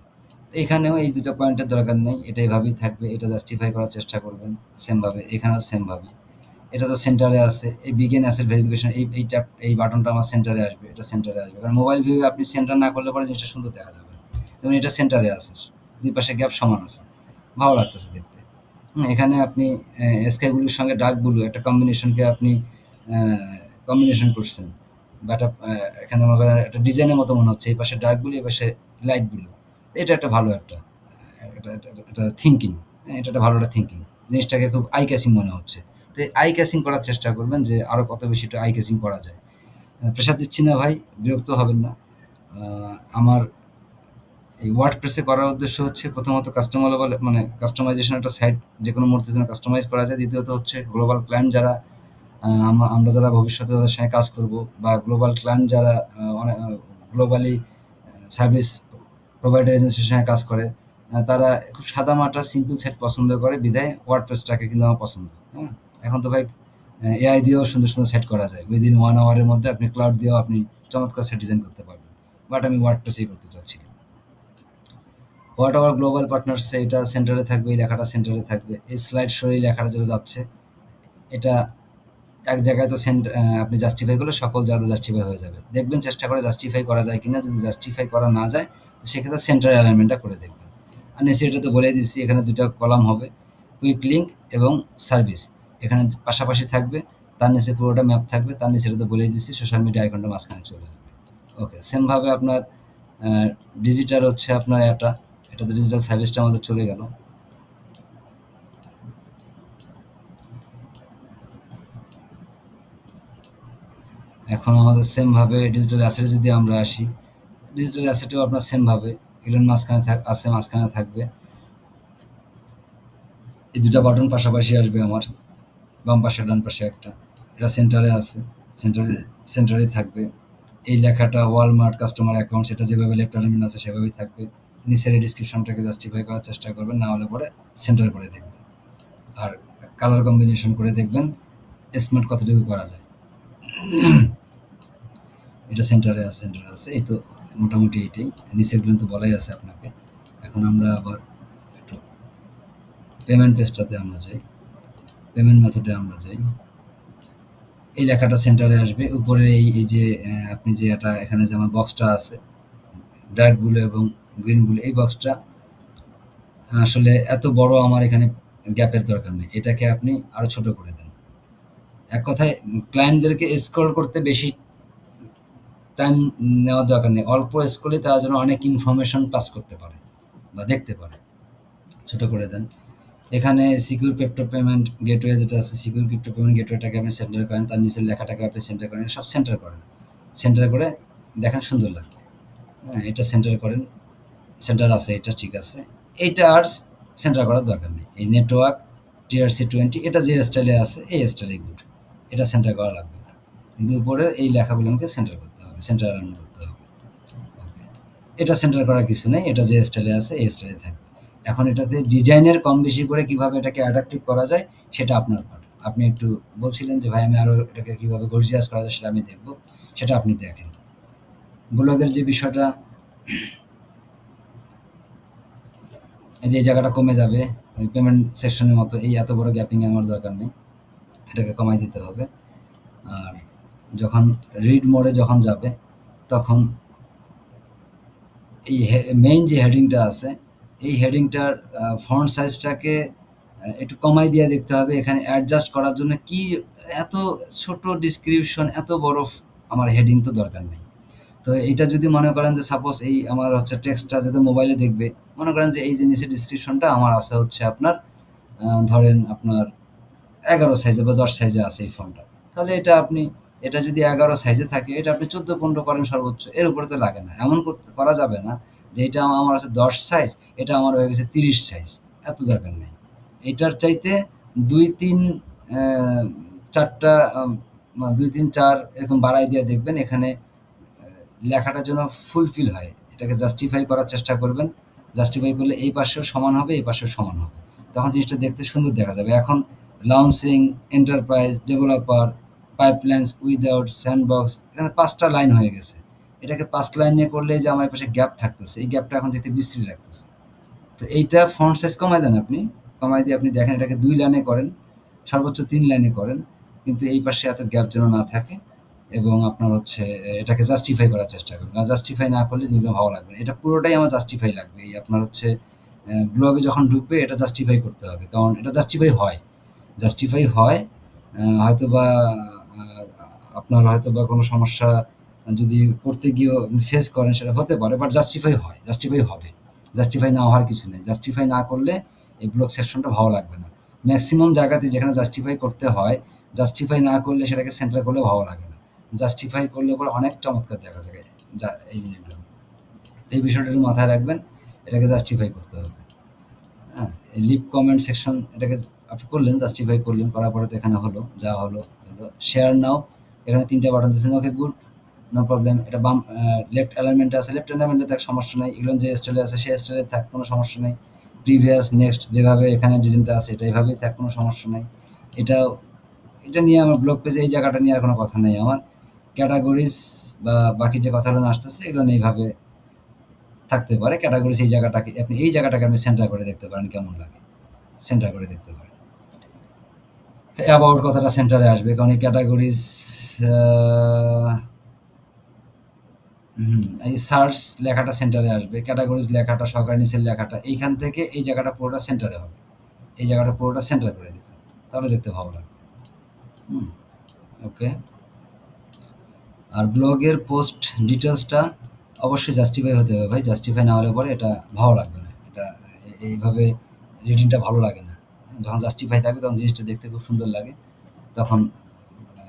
এখানেও এই দুটো পয়েন্টের দরকার নেই, এটা এইভাবেই থাকবে। এটা জাস্টিফাই করার চেষ্টা করবেন সেমভাবে, এখানেও সেমভাবে। এটা তো সেন্টারে আছে, এই বিগিন অ্যাসেট ভেরিফিকেশন, এই ট্যাপ, এই বাটনটা আমার সেন্টারে আসবে, এটা সেন্টারে আসবে। কারণ মোবাইল ভিউয়ে আপনি সেন্টার না করলে পরে জিনিসটা সুন্দর দেখা যাবে না। যেমন এটা সেন্টারে আছে, দুই পাশে গ্যাপ সমান আছে, ভালো লাগতেছে দেখতে। এখানে আপনি স্কাই ব্লুর সঙ্গে ডার্ক ব্লু একটা কম্বিনেশনকে আপনি কম্বিনেশন করছেন, বা এখানে আমার একটা ডিজাইনের মতো মনে হচ্ছে, এই পাশে ডার্ক ব্লু, এই পাশে লাইট ব্লু। এটা একটা ভালো একটা এটা থিঙ্কিং, এটা একটা ভালো একটা থিঙ্কিং, জিনিসটাকে খুব আই ক্যাচিং মনে হচ্ছে। তো আই ক্যাচিং করার চেষ্টা করবেন, যে আরও কত বেশি একটু আই ক্যাচিং করা যায়। প্রেশার দিচ্ছি না ভাই, বিরক্ত হবেন না। আমার এই ওয়ার্ডপ্রেসে করার উদ্দেশ্য হচ্ছে, প্রথমত মানে কাস্টমাইজেশন, একটা সাইট যে কোনো মুহূর্তে যেন কাস্টমাইজ করা যায়। দ্বিতীয়ত হচ্ছে গ্লোবাল ক্লায়েন্ট যারা, আমরা যারা ভবিষ্যতে তাদের সঙ্গে কাজ করব, বা গ্লোবাল ক্লায়েন্ট যারা অনেক গ্লোবালি সার্ভিস প্রোভাইডার এজেন্সির সঙ্গে কাজ করে, তারা খুব সাদামাটা সিম্পল সাইট পছন্দ করে, বিধায় ওয়ার্ডপ্রেসটাকে কিন্তু আমার পছন্দ। হ্যাঁ, এখন তো ভাই এআই দিয়েও সুন্দর সুন্দর সেট করা যায়। উইদিন 1 আওয়ারের মধ্যে আপনি ক্লাউড দিয়েও আপনি চমৎকার সেট ডিজাইন করতে পারবেন। বাট আমি ওয়ার্ডপ্রেসেই করতে চাচ্ছিলাম। হোয়াট আওয়ার গ্লোবাল পার্টনার্স, এটা সেন্টারে থাকবে, এই লেখাটা সেন্টারে থাকবে। এই স্লাইড শো, এই লেখাটা যেটা যাচ্ছে, এটা এক জায়গায় তো আপনি জাস্টিফাই করলে সকল জায়গাতে জাস্টিফাই হয়ে যাবে। দেখবেন চেষ্টা করে জাস্টিফাই করা যায় কিনা। যদি জাস্টিফাই করা না যায়, তো সেক্ষেত্রে সেন্টার অ্যালাইনমেন্টটা করে দেখবেন। আর নিচে এটা তো বলে দিচ্ছি, এখানে দুটো কলাম হবে, কুইক লিঙ্ক এবং সার্ভিস। এখানে পাশাপাশি থাকবে, তার নিচে পুরোটা ম্যাপ থাকবে, তার নিচে এটা তো বলে দিচ্ছি, সোশ্যাল মিডিয়া আইকনটা মাঝখানে চলে যাবে। ওকে, সেমভাবে আপনার ডিজিটাল হচ্ছে আপনার এটা তো ডিজিটাল সার্ভিসটা আমাদের চলে গেল। এখন আমাদের সেমভাবে ডিজিটাল অ্যাসেটে যদি আমরা আসি, ডিজিটাল অ্যাসেটেও আপনার সেমভাবে এগুলোর মাঝখানে মাঝখানে থাকবে। এই দুটা বাটন পাশাপাশি আসবে আমার, বাম পাশে ডান পাশে একটা। এটা সেন্টারে আছে, সেন্টারেই থাকবে। এই লেখাটা ওয়ালমার্ট কাস্টমার অ্যাকাউন্ট, সেটা যেভাবে লেফট অ্যালাইনমেন্ট আছে সেভাবেই থাকবে। নিচের এই ডিসক্রিপশনটাকে জাস্টিফাই করার চেষ্টা করবেন, না হলে পরে সেন্টার করে দেখবেন। আর কালার কম্বিনেশন করে দেখবেন স্মার্ট কতটুকু করা যায়। এটা সেন্টারে আছে। এই তো মোটামুটি এটাই। নিচেরগুলো তো বলাই আছে আপনাকে। এখন আমরা আবার একটু পেমেন্ট পেজটাতে আমরা যাই, পেমেন্ট মেথডে আমরা যাই। এই লেখাটা সেন্টারে আসবে। উপরে এই যে আপনি যে এখানে যে আমার বক্সটা আছে, ডার্ক ব্লু এবং গ্রিন ব্লু, এই বক্সটা আসলে এত বড় আমার এখানে গ্যাপের দরকার নেই। এটাকে আপনি আরো ছোট করে দেন। এক কথায় ক্লায়েন্টদেরকে স্ক্রল করতে বেশি টাইম নেওয়ার দরকার নেই। অল্প স্ক্রলে তারা যেন অনেক ইনফরমেশন পাস করতে পারে বা দেখতে পারে। ছোট করে দেন। এখানে সিকিউর ক্রিপ্টো পেমেন্ট গেটওয়ে যেটা আছে, সিকিউর ক্রিপ্টো পেমেন্ট গেটওয়েটাকে আপনি সেন্টার করেন, তার নিচের লেখাটাকে আপনি সেন্টার করেন, সব সেন্টার করেন। সেন্টার করে দেখেন সুন্দর লাগবে। হ্যাঁ, এটা সেন্টার করেন। সেন্টার আছে, এটা ঠিক আছে। এইটা আর সেন্টার করার দরকার নেই। এই নেটওয়ার্ক TRC20, এটা যে স্টাইলে আছে এই স্টাইলে গুড। এটা সেন্টার করা লাগবে না। কিন্তু উপরের এই লেখাগুলোকে সেন্টার করতে হবে, সেন্টার অ্যালাইন করতে হবে। ওকে, এটা সেন্টার করার কিছু নেই। এটা যে স্টাইলে আছে এই স্টাইলে থাকবে। এখন এটাতে ডিজাইনের কম বেশি করে কিভাবে এটাকে অ্যাডাপটিভ করা যায় সেটা আপনার পার্ট। আপনি একটু বলছিলেন যে ভাই আমি আরো এটাকে কিভাবে গর্জিয়াস করা যায় সেটা আমি দেখব। সেটা আপনি দেখেন। ব্লগের যে বিষয়টা, এই যে এই জায়গাটা কমে যাবে, ওই পেমেন্ট সেকশনের মতো এই এত বড় গ্যাপিং আমার দরকার নেই। এটাকে কমায় দিতে হবে। আর যখন রিড মোডে যখন যাবে তখন এই মেইন যে হেডিংটা আছে এই হেডিংটার ফন্ট সাইজটাকে একটু কমাই দিয়ে দেখতে হবে এখানে অ্যাডজাস্ট করার জন্য কি এত ছোট ডিসক্রিপশন এত বড় আমার হেডিং তো দরকার নেই। তো এইটা যদি মনে করেন যে সাপোজ এই আমার হচ্ছে টেক্সটটা যেহেতু মোবাইলে দেখবে, মনে করেন যে এই যে নিচে ডিসক্রিপশনটা আমার আছে হচ্ছে আপনার ধরেন আপনার 11 সাইজে বা 10 সাইজে আছে এই ফন্টটা। তাহলে এটা আপনি এটা যদি 11 সাইজে থাকে এটা আপনি 14-15 করেন সর্বোচ্চ। এর উপরে তো লাগে না। এমন করা যাবে না যে এটা আমার আছে 10 সাইজ, এটা আমার হয়ে গেছে 30 সাইজ। এত দরকার নেই। এইটার চাইতে ২-৩ অ্যা ৪ টা ২-৩-৪ এরকম বাড়ায় দিয়ে দেখবেন এখানে লেখাটা যেন ফুলফিল হয়। এটাকে জাস্টিফাই করার চেষ্টা করবেন। জাস্টিফাই করলে এই পাশেও সমান হবে, এই পাশেও সমান হবে। তখন জিনিসটা দেখতে সুন্দর দেখা যাবে। এখন launching, enterprise, developer, pipelines, without, sandbox এখানে ৫ টা লাইন হয়ে গেছে। এটাকে ৫ লাইনে করলে যে আমার পাশে গ্যাপ থাকতেছে, এই গ্যাপটা এখন দেখতে বিশ্রী লাগতেছে। তো এইটা ফন্ট সাইজ কমায় দেন আপনি। কমায় দিয়ে আপনি দেখেন এটাকে ২ লাইনে করেন, সর্বোচ্চ ৩ লাইনে করেন। কিন্তু এই পাশে এত গ্যাপ যেন না থাকে এবং আপনার হচ্ছে এটাকে জাস্টিফাই করার চেষ্টা করবেন। আর জাস্টিফাই না করলে জিনিসগুলো ভালো লাগবে না। এটা পুরোটাই আমার জাস্টিফাই লাগবে। এই আপনার হচ্ছে ব্লগে যখন ঢুকবে এটা জাস্টিফাই করতে হবে। কারণ এটা জাস্টিফাই হয়। জাস্টিফাই হয় হয়তোবা আ আপনার হয়তোবা কোনো সমস্যা যদি করতে গিয়েও ফেস করেন সেটা হতে পারে। বাট জাস্টিফাই হয়, জাস্টিফাই হবে। জাস্টিফাই না হওয়ার কিছু নেই। জাস্টিফাই না করলে এই ব্লগ সেকশনটা ভালো লাগবে না। মেক্সিমাম জায়গাতে যেখানে জাস্টিফাই করতে হয়, জাস্টিফাই না করলে সেটাকে সেন্টার করলে ভালো লাগে না। জাস্টিফাই করলে পরে অনেক চমৎকার দেখা যায় এই জিনিসগুলো। এই বিষয়টা একটু মাথায় রাখবেন। এটাকে জাস্টিফাই করতে হবে। হ্যাঁ? লিভ কমেন্ট সেকশন এটাকে আপনি করলেন, জাস্টিফাই করলেন। করার পরে তো এখানে হলো, যা হলো, হলো। Share now. এখানে ৩ টা বাটন দিয়েছেন। Okay good. No problem. এটা বাম লেফট অ্যালাইনমেন্টে আছে। লেফট অ্যালাইনমেন্টে থাক সমস্যা নাই। এগুলো যে স্টাইলে আছে সেই স্টাইলে থাক কোনো সমস্যা নেই। প্রিভিয়াস, নেক্সট যেভাবে এখানে ডিজাইনটা আছে এটা এভাবেই থাক কোনো সমস্যা নাই। এটাও এটা নিয়ে আমার ব্লগ পেজে এই জায়গাটা নিয়ে আর কোনো কথা নেই আমার। ক্যাটাগরিজ বা বাকি যে কথাগুলো আসতেছে এগুলো নিয়ে এইভাবে থাকতে পারে। ক্যাটাগরিজ এই জায়গাটাকে আপনি এই জায়গাটাকে আপনি সেন্টার করে দেখতে পারেন কেমন লাগে। সেন্টার করে দেখতে পারেন। অ্যাবাউট কথাটা সেন্টারে আসবে কারণ এই ক্যাটাগরিজ আ এই সার্চ লেখাটা সেন্টারে আসবে। ক্যাটাগরিজ লেখাটা সহকারে নিচের লেখাটা এইখান থেকে এই জায়গাটা পুরোটা সেন্টারে হবে। এই জায়গাটা পুরোটা সেন্টার করে দিবেন। তাহলে দেখতে ভালো লাগবে। হুম, ওকে। আর ব্লগের পোস্ট ডিটেইলসটা অবশ্যই জাস্টিফাই হতে হবে ভাই। জাস্টিফাই না হলে পরে এটা ভালো লাগবে না। এটা এইভাবে রিডিংটা ভালো লাগে না। যখন জাস্টিফাই থাকবে তখন জিনিসটা দেখতে খুব সুন্দর লাগে। তখন আ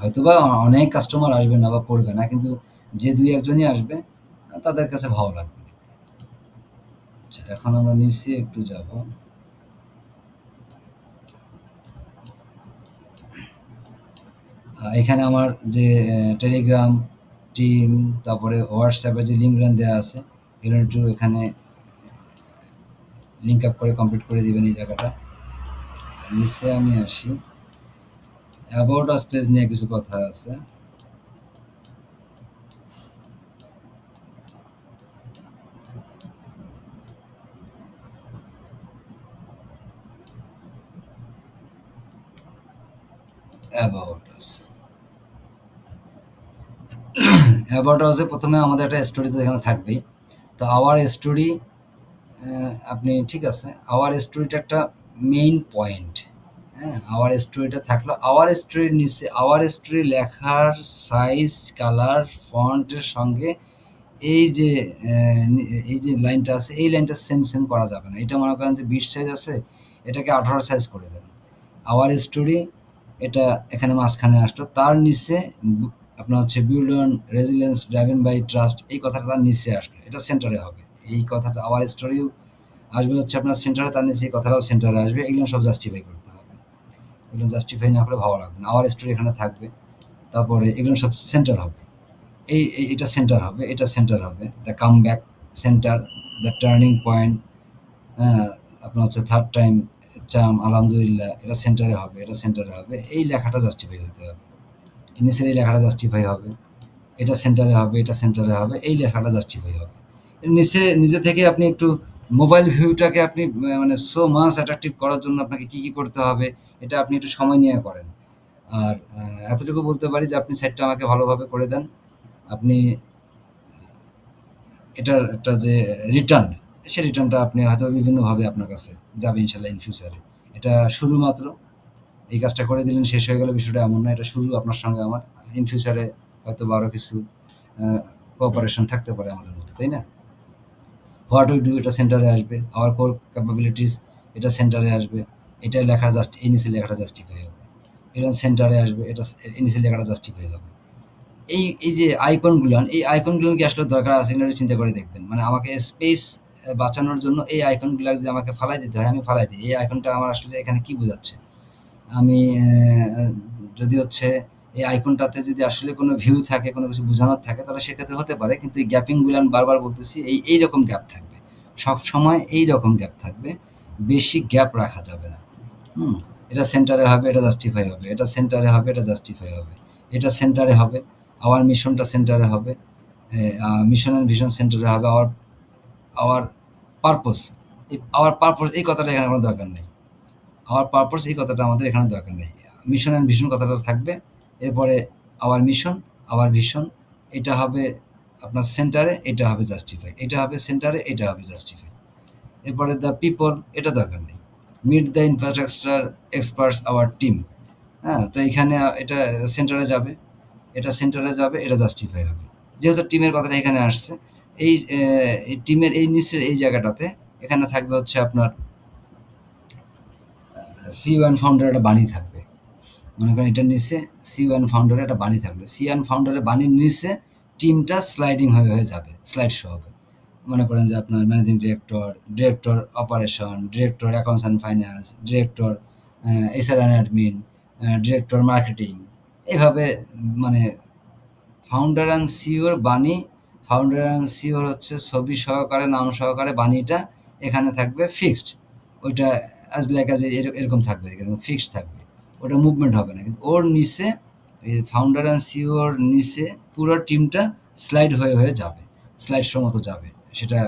হয়তোবা অনেক কাস্টমার আসবে না বা পড়বে না। কিন্তু যে ২-১ জনই আসবে তাদের কাছে ভালো লাগবে দেখতে। আচ্ছা এখন আমরা নিচে একটু যাবো। এখানে আমার যে টেলিগ্রাম, টিম তারপরে WhatsApp এর যে লিঙ্কগুলান দেয়া আছে এগুলো একটু এখানে লিঙ্ক আপ করে কমপ্লিট করে দিবেন এই জায়গাটা। নিচে আমি আসি। অ্যাবাউট আস পেজ নিয়ে কিছু কথা আছে। About us. অ্যাবাউট আস-এ ১ম এ আমাদের একটা স্টোরি তো এখানে থাকবেই। তো আওয়ার স্টোরি আপনি ঠিক আছে। আওয়ার স্টোরিটা একটা মেইন পয়েন্ট। হ্যাঁ? আওয়ার স্টোরিটা থাকলো। আওয়ার স্টোরির নিচে আওয়ার স্টোরি লেখার সাইজ, কালার, ফন্টের সঙ্গে এই যে এই যে লাইনটা আছে এই লাইনটা সেম করা যাবে না। এটা মনে করেন যে ২০ সাইজ আছে, এটাকে ১৮ সাইজ করে দেন। আওয়ার স্টোরি এটা এখানে মাঝখানে আসলো। তার নিচে আপনার হচ্ছে build on resilience driven by trust এই কথাটা তার নিচে আসলো। এটা সেন্টারে হবে। এই কথাটা আওয়ার স্টোরিও আসবে হচ্ছে আপনার সেন্টারে, তার নিচে এই কথাটাও সেন্টারে আসবে। এগুলো সব জাস্টিফাই করতে হবে। এগুলো জাস্টিফাই না করলে ভালো লাগবে না। আওয়ার স্টোরি এখানে থাকবে। তারপরে এগুলো সব সেন্টার হবে। এটা সেন্টার হবে, এটা সেন্টার হবে। The comeback centre, the turning point, হ্যাঁ? আপনার হচ্ছে থার্ড টাইম চার্ম, আলহামদুলিল্লাহ, এটা সেন্টারে হবে, এটা সেন্টারে হবে। এই লেখাটা জাস্টিফাই হতে হবে। নিচের এই লেখাটা জাস্টিফাই হবে। এটা সেন্টারে হবে, এটা সেন্টারে হবে। এই লেখাটা জাস্টিফাই হবে। নিজে থেকে আপনি একটু মোবাইল ভিউটাকে আপনি মানে সো মাচ অ্যাট্রাকটিভ করার জন্য আপনাকে কি করতে হবে, এটা আপনি একটু সময় নিয়ে করেন। আর এতটুকু বলতে পারি যে আপনি সাইটটা আমাকে ভালোভাবে করে দেন। আপনি এটার একটা যে রিটার্ন, সে রিটার্নটা আপনি হয়তো বিভিন্নভাবে আপনার কাছে যাবে ইনশাআল্লাহ ইন ফিউচারে। এটা শুরু মাত্র। এই কাজটা করে দিলেন শেষ হয়ে গেল, বিষয়টা এমন না। এটা শুরু আপনার সঙ্গে আমার। ইন ফিউচারে হয়তোবা আরো কিছু আ কোঅপারেশন থাকতে পারে আমাদের মধ্যে, তাই না? হোয়াট উই ডু এটা সেন্টারে আসবে। আওয়ার কোর ক্যাপাবিলিটিস এটা সেন্টারে আসবে। এটা লেখা জাস্ট এই নিচের লেখাটা জাস্টিফাই হবে। এটা সেন্টারে আসবে। এটা এই নিচের লেখাটা জাস্টিফাই হবে। এই যে আইকনগুলান, এই আইকনগুলান কি আসলে দরকার আছে কিনা একটু চিন্তা করে দেখবেন। মানে আমাকে স্পেস বাঁচানোর জন্য এই আইকনগুলা যদি আমাকে ফালাই দিতে হয়, আমি ফালাই দিই। এই আইকনটা আমার আসলে এখানে কি বোঝাচ্ছে? আমি যদি হচ্ছে এই আইকনটাতে যদি আসলে কোনো ভিউ থাকে, কোনো কিছু বোঝানোর থাকে, তাহলে সেক্ষেত্রে হতে পারে। কিন্তু এই গ্যাপিং গুলো আমি বারবার বলতেছি, এইরকম গ্যাপ থাকবে। সবসময় এইরকম গ্যাপ থাকবে। বেশি গ্যাপ রাখা যাবে না। হুম? এটা সেন্টারে হবে, এটা জাস্টিফাই হবে। এটা সেন্টারে হবে, এটা জাস্টিফাই হবে। এটা সেন্টারে হবে, আওয়ার মিশনটা সেন্টারে হবে। মিশন অ্যান্ড ভিশন সেন্টারে হবে। আওয়ার পারপোজ, আওয়ার পারপোজ এই কথাটা এখানে কোনো দরকার নেই। আওয়ার পারপোজ এই কথাটা আমাদের এখানে দরকার নেই। মিশন অ্যান্ড ভিশন কথাটা থাকবে। এরপরে আওয়ার মিশন, আওয়ার ভিশন, এটা হবে আপনার সেন্টারে, এটা হবে জাস্টিফাই। এটা হবে সেন্টারে, এটা হবে জাস্টিফাই। এরপরে দ্য পিপল, এটা দরকার নেই। Meet the infrastructure experts our team. হ্যাঁ? তো এখানে এটা সেন্টারে যাবে, এটা সেন্টারে যাবে, এটা জাস্টিফাই হবে। যেহেতু টিমের কথাটা এখানে আসছে, এই টিমের এই নিচের এই জায়গাটাতে এখানে থাকবে হচ্ছে আপনার C1 ফাউন্ডার একটা বাণী থাকবে। মনে করেন এটার নিচে C1 ফাউন্ডারের একটা বাণী থাকবে। C1 ফাউন্ডারের বাণীর নিচে টিমটা স্লাইডিং হয়ে যাবে, স্লাইড শো হবে। মনে করেন যে আপনার managing director, director operation, director accounts and finance, director SR and admin, director marketing, এভাবে মানে ফাউন্ডার অ্যান্ড সিইওর বাণী, ফাউন্ডার অ্যান্ড সিইওর হচ্ছে ছবি সহকারে, নাম সহকারে বাণীটা এখানে থাকবে ফিক্সড। ওইটা অ্যাজ লাইক অ্যাজ এরকম থাকবে, এরকম ফিক্সড থাকবে। ওটা মুভমেন্ট হবে না। কিন্তু ওর নিচে এই ফাউন্ডার অ্যান্ড সিইওর নিচে পুরো টিমটা স্লাইড হয়ে যাবে। স্লাইড শো মতো যাবে। সেটা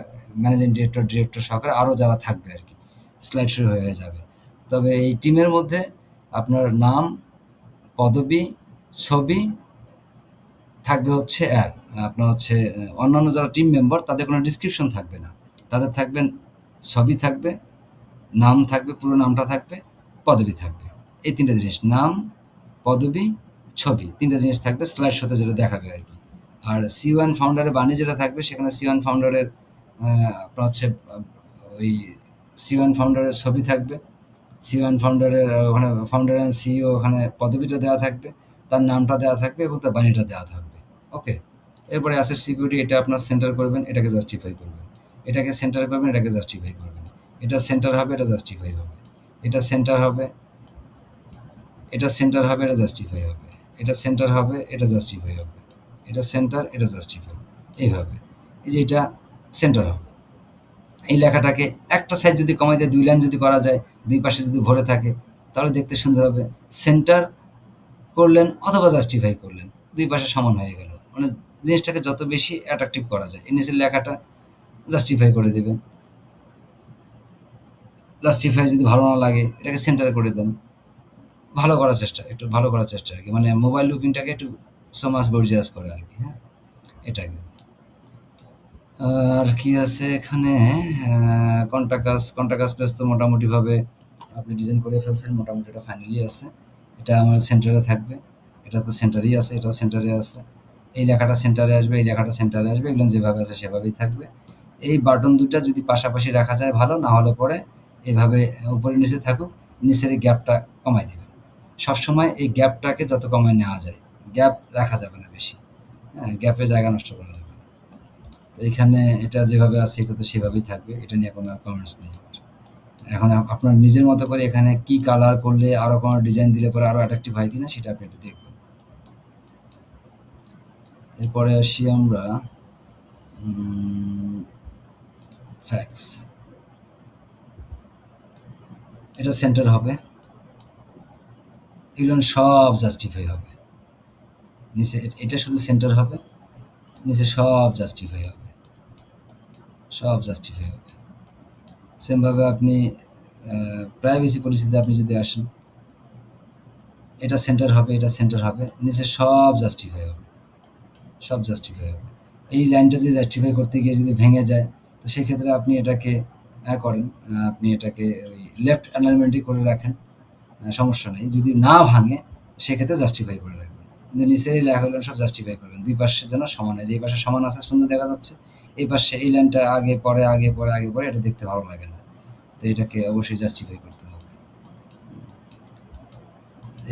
ম্যানেজিং ডিরেক্টর, ডিরেক্টর সহকারে আরও যারা থাকবে আরকি। স্লাইড শো হয়ে যাবে। তবে এই টিমের মধ্যে আপনার নাম, পদবি, ছবি থাকবে হচ্ছে আপনার হচ্ছে অন্যান্য যারা টিম মেম্বার তাদের কোনো ডেসক্রিপশন থাকবে না। তাদের থাকবে ছবি থাকবে, নাম থাকবে, পুরো নামটা থাকবে, পদবি থাকবে। এই ৩ টা জিনিস। নাম, পদবি, ছবি ৩ টা জিনিস থাকবে স্লাইড শোতে যেটা দেখাবে আরকি। আর C1 ফাউন্ডারের বাণী যেটা থাকবে সেখানে C1 ফাউন্ডারের আপনার হচ্ছে ওই C1 ফাউন্ডারের ছবি থাকবে। C1 ফাউন্ডারের ওখানে ফাউন্ডার অ্যান্ড সিইও ওখানে পদবিটা দেওয়া থাকবে, তার নামটা দেওয়া থাকবে এবং তার বাণীটা দেওয়া থাকবে। ওকে? এরপরে অ্যাসেট সিকিউরিটি, এটা আপনার সেন্টার করবেন, এটাকে জাস্টিফাই করবেন। এটাকে সেন্টার করবেন, এটাকে জাস্টিফাই করবেন। এটা সেন্টার হবে, এটা জাস্টিফাই হবে। এটা সেন্টার হবে, এটা সেন্টার হবে, এটা জাস্টিফাই হবে। এটা সেন্টার হবে, এটা জাস্টিফাই হবে। এটা সেন্টার, এটা জাস্টিফাই। এইভাবে। এই যে এটা সেন্টার হবে। এই লেখাটাকে একটা সাইড যদি কমাই দিয়ে ২ লাইন যদি করা যায়, ২ পাশে যদি ভরে থাকে, তাহলে দেখতে সুন্দর হবে। সেন্টার করলেন অথবা জাস্টিফাই করলেন। ২ পাশে সমান হয়ে গেল। মানে জিনিসটাকে যত বেশি অ্যাট্রাকটিভ করা যায়। এর নিচের লেখাটা জাস্টিফাই করে দিবেন। জাস্টিফাই যদি ভালো না লাগে, এটাকে সেন্টার করে দেন। ভালো করার চেষ্টা, একটু ভালো করার চেষ্টা আরকি। মানে মোবাইল লুকিংটাকে একটু সো মাচ গর্জিয়াস করা আরকি, হ্যাঁ? এটাকে। আর কি আছে এখানে? কন্টাকাস পেজ তো মোটামুটিভাবে আপনি ডিজাইন করে ফেলছেন। মোটামুটি এটা ফাইনালি আছে। এটা আমার সেন্টারে থাকবে। এটা তো সেন্টারেই আছে, এটাও সেন্টারে আছে। এই লেখাটা সেন্টারে আসবে, এই লেখাটা সেন্টারে আসবে। এগুলো যেভাবে আছে সেভাবেই থাকবে। এই বাটন ২ টা যদি পাশাপাশি রাখা যায় ভালো, না হলে পরে এভাবে উপরে নিচে থাকুক। নিচের এই গ্যাপটা কমায় দিবেন। সবসময় এই গ্যাপটাকে যত কমায় নেওয়া যায়। গ্যাপ রাখা যাবে না বেশি। হ্যাঁ? গ্যাপে জায়গা নষ্ট করা যাবে না। এইখানে এটা যেভাবে আছে এটা তো সেভাবেই থাকবে। এটা নিয়ে কোনো কমেন্টস নেই আমার। এখন আপনার নিজের মতো করে এখানে কি কালার করলে আরো কোনো ডিজাইন দিলে পরে আরো অ্যাট্রাকটিভ হয় কিনা সেটা আপনি একটু দেখবেন। এরপরে আসি আমরা ফ্যাক্স। এটা সেন্টার হবে, এগুলো সব জাস্টিফাই হবে। নিচে এটা শুধু সেন্টার হবে, নিচে সব জাস্টিফাই হবে, সব জাস্টিফাই হবে। সেমভাবে আপনি প্রাইভেসি পলিসিতে আপনি যদি আসেন, এটা সেন্টার হবে, এটা সেন্টার হবে, নিচে সব জাস্টিফাই হবে, সব জাস্টিফাই হবে। এই লাইনটা যদি জাস্টিফাই করতে গিয়ে যদি ভেঙে যায়, তো সেক্ষেত্রে আপনি এটাকে করেন, আপনি এটাকে ওই লেফট অ্যালাইনমেন্টই করে রাখেন, সমস্যা নেই। যদি না ভাঙে সেক্ষেত্রে জাস্টিফাই করে রাখবেন, কিন্তু নিচের এই লেখাগুলো সব জাস্টিফাই করবেন, দুই পাশে যেন সমান হয়। যে এই পাশে সমান আছে সুন্দর দেখা যাচ্ছে, এই পাশে এই লাইনটা আগে পরে আগে পরে আগে পরে, এটা দেখতে ভালো লাগে না। তো এটাকে অবশ্যই জাস্টিফাই করতে হবে।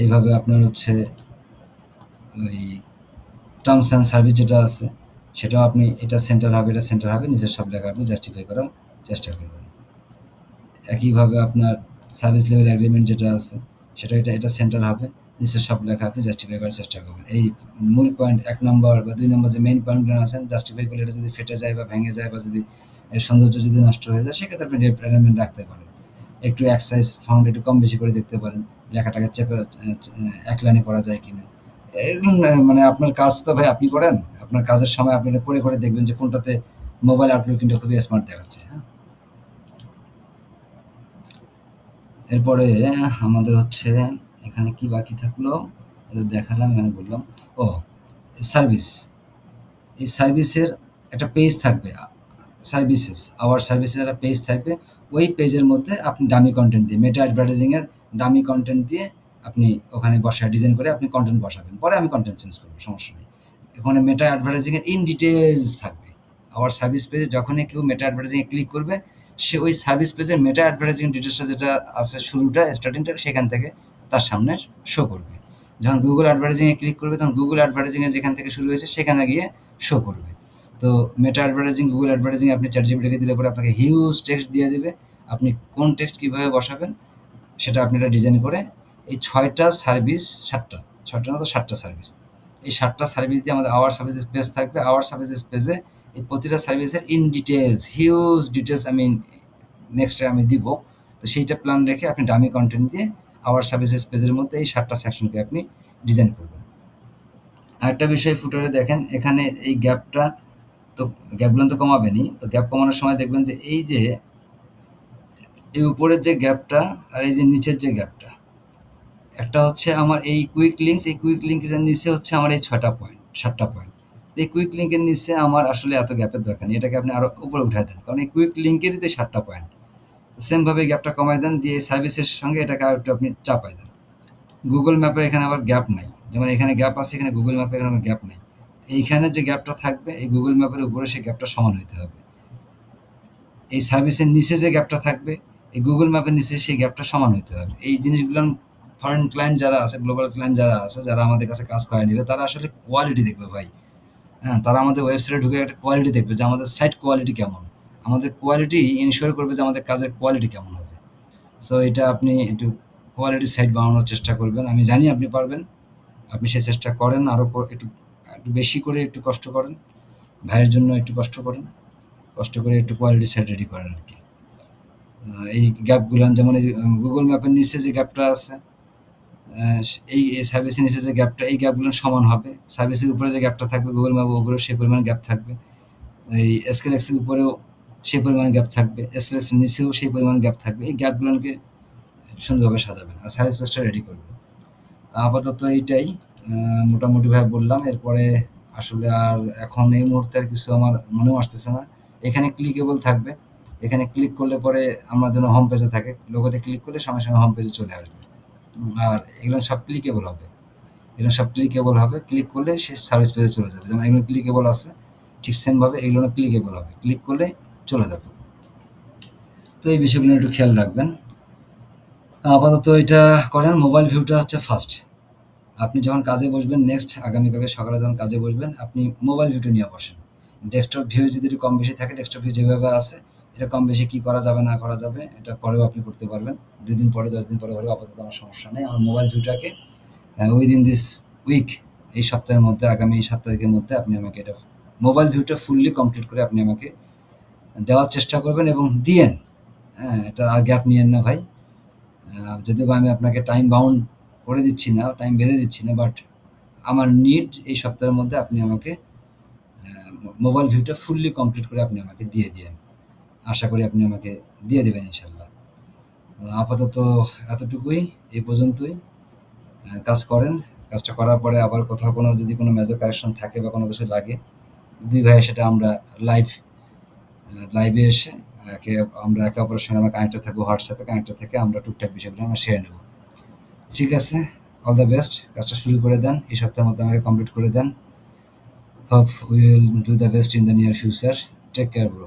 এইভাবে আপনার হচ্ছে ওই টার্মস অ্যান্ড সার্ভিস যেটা আছে, সেটাও আপনি এটা সেন্টার হবে, এটা সেন্টার হবে, নিচের সব লেখা আপনি জাস্টিফাই করার চেষ্টা করবেন। একইভাবে আপনার সার্ভিস লেভেল এগ্রিমেন্ট যেটা আছে, সেটা এটা সেন্টার হবে, নিচের সব লেখা আপনি জাস্টিফাই করার চেষ্টা করবেন। এই মূল পয়েন্ট ১ নম্বর বা ২ নম্বর যে মেইন পয়েন্টগুলো আছেন, জাস্টিফাই করলে এটা যদি ফেটে যায় বা ভেঙে যায় বা যদি এর সৌন্দর্য যদি নষ্ট হয়ে যায়, সেক্ষেত্রে আপনি এলিমেন্ট রাখতে পারেন। একটু এক সাইজ ফাউন্ড একটু কম বেশি করে দেখতে পারেন, লেখাটাকে চেপে এক লাইনে করা যায় কিনা। এরকম মানে আপনার কাজ তো ভাই আপনি করেন, আপনার কাজের সময় আপনি এটা করে করে দেখবেন যে কোনটাতে মোবাইল আউটলুকিংটা খুবই স্মার্ট দেখাচ্ছে। হ্যাঁ, এরপরে আমাদের হচ্ছে এখানে কি বাকি থাকলো, এটা দেখালাম, এখানে বললাম। ও, সার্ভিস, এই সার্ভিসের একটা পেজ থাকবে, সার্ভিসেস, আওয়ার সার্ভিসের একটা পেজ থাকবে। ওই পেজের মধ্যে আপনি ডামি কন্টেন্ট দিয়ে, মেটা অ্যাডভার্টাইজিংয়ের ডামি কন্টেন্ট দিয়ে আপনি ওখানে বসায় ডিজাইন করে আপনি কন্টেন্ট বসাবেন, পরে আমি কন্টেন্ট চেঞ্জ করবো, সমস্যা নেই। ওখানে মেটা অ্যাডভার্টাইজিংয়ের ইন ডিটেলস থাকবে। আওয়ার সার্ভিস পেজে যখনই কেউ মেটা অ্যাডভার্টাইজিংয়ে ক্লিক করবে, সে ওই সার্ভিস পেজের মেটা অ্যাডভার্টাইজিং ডিটেলসটা যেটা আছে, শুরুটা স্টার্টিংটা সেখান থেকে তার সামনে শো করবে। যখন গুগল অ্যাডভার্টাইজিংয়ে ক্লিক করবে, তখন গুগল অ্যাডভার্টাইজিংয়ে যেখান থেকে শুরু হয়েছে সেখানে গিয়ে শো করবে। তো মেটা অ্যাডভার্টাইজিং, গুগল অ্যাডভার্টাইজিং আপনি চ্যাটজিপিটিকে দিলে পরে আপনাকে হিউজ টেক্সট দিয়ে দিবে। আপনি কোন টেক্সট কীভাবে বসাবেন সেটা আপনি এটা ডিজাইন করে এই ৬টা সার্ভিস, ৭টা, ৬টা না তো ৭টা সার্ভিস, এই ৭টা সার্ভিস দিয়ে আমাদের আওয়ার সার্ভিসেস পেজ থাকবে। আওয়ার সার্ভিসেস পেজে এই প্রতিটা সার্ভিসের ইন ডিটেলস, হিউজ ডিটেলস আমি নেক্সটে আমি দিব। তো সেইটা প্ল্যান রেখে আপনি ডামি কন্টেন্ট দিয়ে আওয়ার সার্ভিসেস পেজের মধ্যে এই ৭টা সেকশনকে আপনি ডিজাইন করবেন। আরেকটা বিষয় ফুটারে দেখেন, এখানে এই গ্যাপটা, তো গ্যাপগুলো তো কমাবেনই। তো গ্যাপ কমানোর সময় দেখবেন যে এই যে এই উপরের যে গ্যাপটা আর এই যে নিচের যে গ্যাপটা, একটা হচ্ছে আমার এই কুইক লিঙ্কস, এই কুইক লিঙ্কের নিচে হচ্ছে আমার এই ৬টা পয়েন্ট, ৭টা পয়েন্ট। এই কুইক লিঙ্কের নিচে আমার আসলে এত গ্যাপের দরকার নেই, এটাকে আপনি আরও উপরে উঠাই দেন, কারণ এই কুইক লিঙ্কেরই তো ৭টা পয়েন্ট। সেমভাবে গ্যাপটা কমাই দেন, দিয়ে সার্ভিসের সঙ্গে এটাকে আর একটু আপনি চাপাই দেন। গুগল ম্যাপের এখানে আবার গ্যাপ নাই, যেমন এখানে গ্যাপ আছে, এখানে গুগল ম্যাপে এখানে গ্যাপ নেই। এইখানে যে গ্যাপটা থাকবে এই গুগল ম্যাপের উপরে সেই গ্যাপটা সমান হইতে হবে। এই সার্ভিসের নিচে যে গ্যাপটা থাকবে এই গুগল ম্যাপের নিচে সেই গ্যাপটা সমান হইতে হবে। এই জিনিসগুলো ফরেন ক্লায়েন্ট যারা আছে, গ্লোবাল ক্লায়েন্ট যারা আছে, যারা আমাদের কাছে কাজ করায় নিবে, তারা আসলে কোয়ালিটি দেখবে ভাই। হ্যাঁ, তারা আমাদের ওয়েবসাইটে ঢুকে একটা কোয়ালিটি দেখবে যে আমাদের সাইট কোয়ালিটি কেমন, আমাদের কোয়ালিটি ইনশিওর করবে যে আমাদের কাজের কোয়ালিটি কেমন হবে। সো এটা আপনি একটু কোয়ালিটি সাইট বানানোর চেষ্টা করবেন, আমি জানি আপনি পারবেন, আপনি সেই চেষ্টা করেন, আরও একটু একটু বেশি করে একটু কষ্ট করেন, ভাইয়ের জন্য একটু কষ্ট করেন, কষ্ট করে একটু কোয়ালিটি সাইট রেডি করেন আর কি। এই গ্যাপগুলো যেমন এই গুগল ম্যাপের নিচে যে গ্যাপটা আছে, এই সার্ভিসের নিচে যে গ্যাপটা, এই গ্যাপগুলো সমান হবে। সার্ভিসের উপরে যে গ্যাপটা থাকবে গুগল ম্যাপের উপরেও সেই পরিমাণ গ্যাপ থাকবে, এই এসকেলেক্সের উপরেও সেই পরিমাণ গ্যাপ থাকবে, এসকেলেক্সের নিচেও সেই পরিমাণ গ্যাপ থাকবে। এই গ্যাপগুলোকে সুন্দরভাবে সাজাবেন আর সার্ভিস পেজটা রেডি করবেন। আপাতত এইটাই মোটামুটিভাবে বললাম। এরপরে আসলে আর এখন এই মুহূর্তে আর কিছু আমার মনেও আসতেছে না। এখানে ক্লিকেবল থাকবে, এখানে ক্লিক করলে পরে আমরা যেন হোম পেজে থাকে, লোগোতে ক্লিক করলে সঙ্গে সঙ্গে হোম পেজে চলে আসবে। আর এগুলো সব ক্লিকেবল হবে, এগুলো সব ক্লিকেবল হবে, ক্লিক করলে সে সার্ভিস পেজে চলে যাবে। যেমন এগুলো ক্লিকেবল আছে, ঠিক সেমভাবে এগুলো ক্লিকেবল হবে, ক্লিক করলে চলে যাবে। তো এই বিষয়গুলো একটু খেয়াল রাখবেন। আপাতত এটা করেন। মোবাইল ভিউটা হচ্ছে ফার্স্ট। আপনি যখন কাজে বসবেন, নেক্সট আগামীকালকে সকালে যখন কাজে বসবেন, আপনি মোবাইল ভিউটা নিয়ে বসেন। ডেস্কটপ ভিউ যদি একটু কম বেশি থাকে, ডেস্কটপ ভিউ যেভাবে আছে, এটা কম বেশি কী করা যাবে না করা যাবে এটা পরেও আপনি করতে পারবেন, ২ দিন পরে ১০ দিন পরে হলেও, আপাতত আমার সমস্যা নেই। আমার মোবাইল ভিউটাকে উইদিন দিস উইক এই সপ্তাহের মধ্যে, আগামী ৭ তারিখের মধ্যে আপনি আমাকে এটা মোবাইল ভিউটা ফুললি কমপ্লিট করে আপনি আমাকে দেওয়ার চেষ্টা করবেন এবং দিয়েন। হ্যাঁ? এটা আর গ্যাপ নিয়েন না ভাই। যদিও বা আমি আপনাকে টাইম বাউন্ড করে দিচ্ছি না, টাইম বেঁধে দিচ্ছি না, বাট আমার নিড এই সপ্তাহের মধ্যে আপনি আমাকে মোবাইল ভিউটা ফুললি কমপ্লিট করে আপনি আমাকে দিয়ে দিয়েন। আশা করি আপনি আমাকে দিয়ে দেবেন ইনশাল্লাহ। আপাতত এতটুকুই, এই পর্যন্তই। কাজ করেন। কাজটা করার পরে আবার কোথাও কোনো যদি কোনো মেজর কারেকশন থাকে বা কোনো কিছু লাগে, ২ ভাইয়ে সেটা আমরা লাইভে এসে আমরা একে অপরের সঙ্গে আমরা কানেক্টেড থাকবো, হোয়াটসঅ্যাপে কানেক্টেড থেকে আমরা টুকটাক বিষয়গুলো আমরা সেরে নেব। ঠিক আছে? All the best. কাজটা শুরু করে দেন। এই সপ্তাহের মধ্যে আমাকে কমপ্লিট করে দেন। Hope we will do the best in the near future. Take care bro.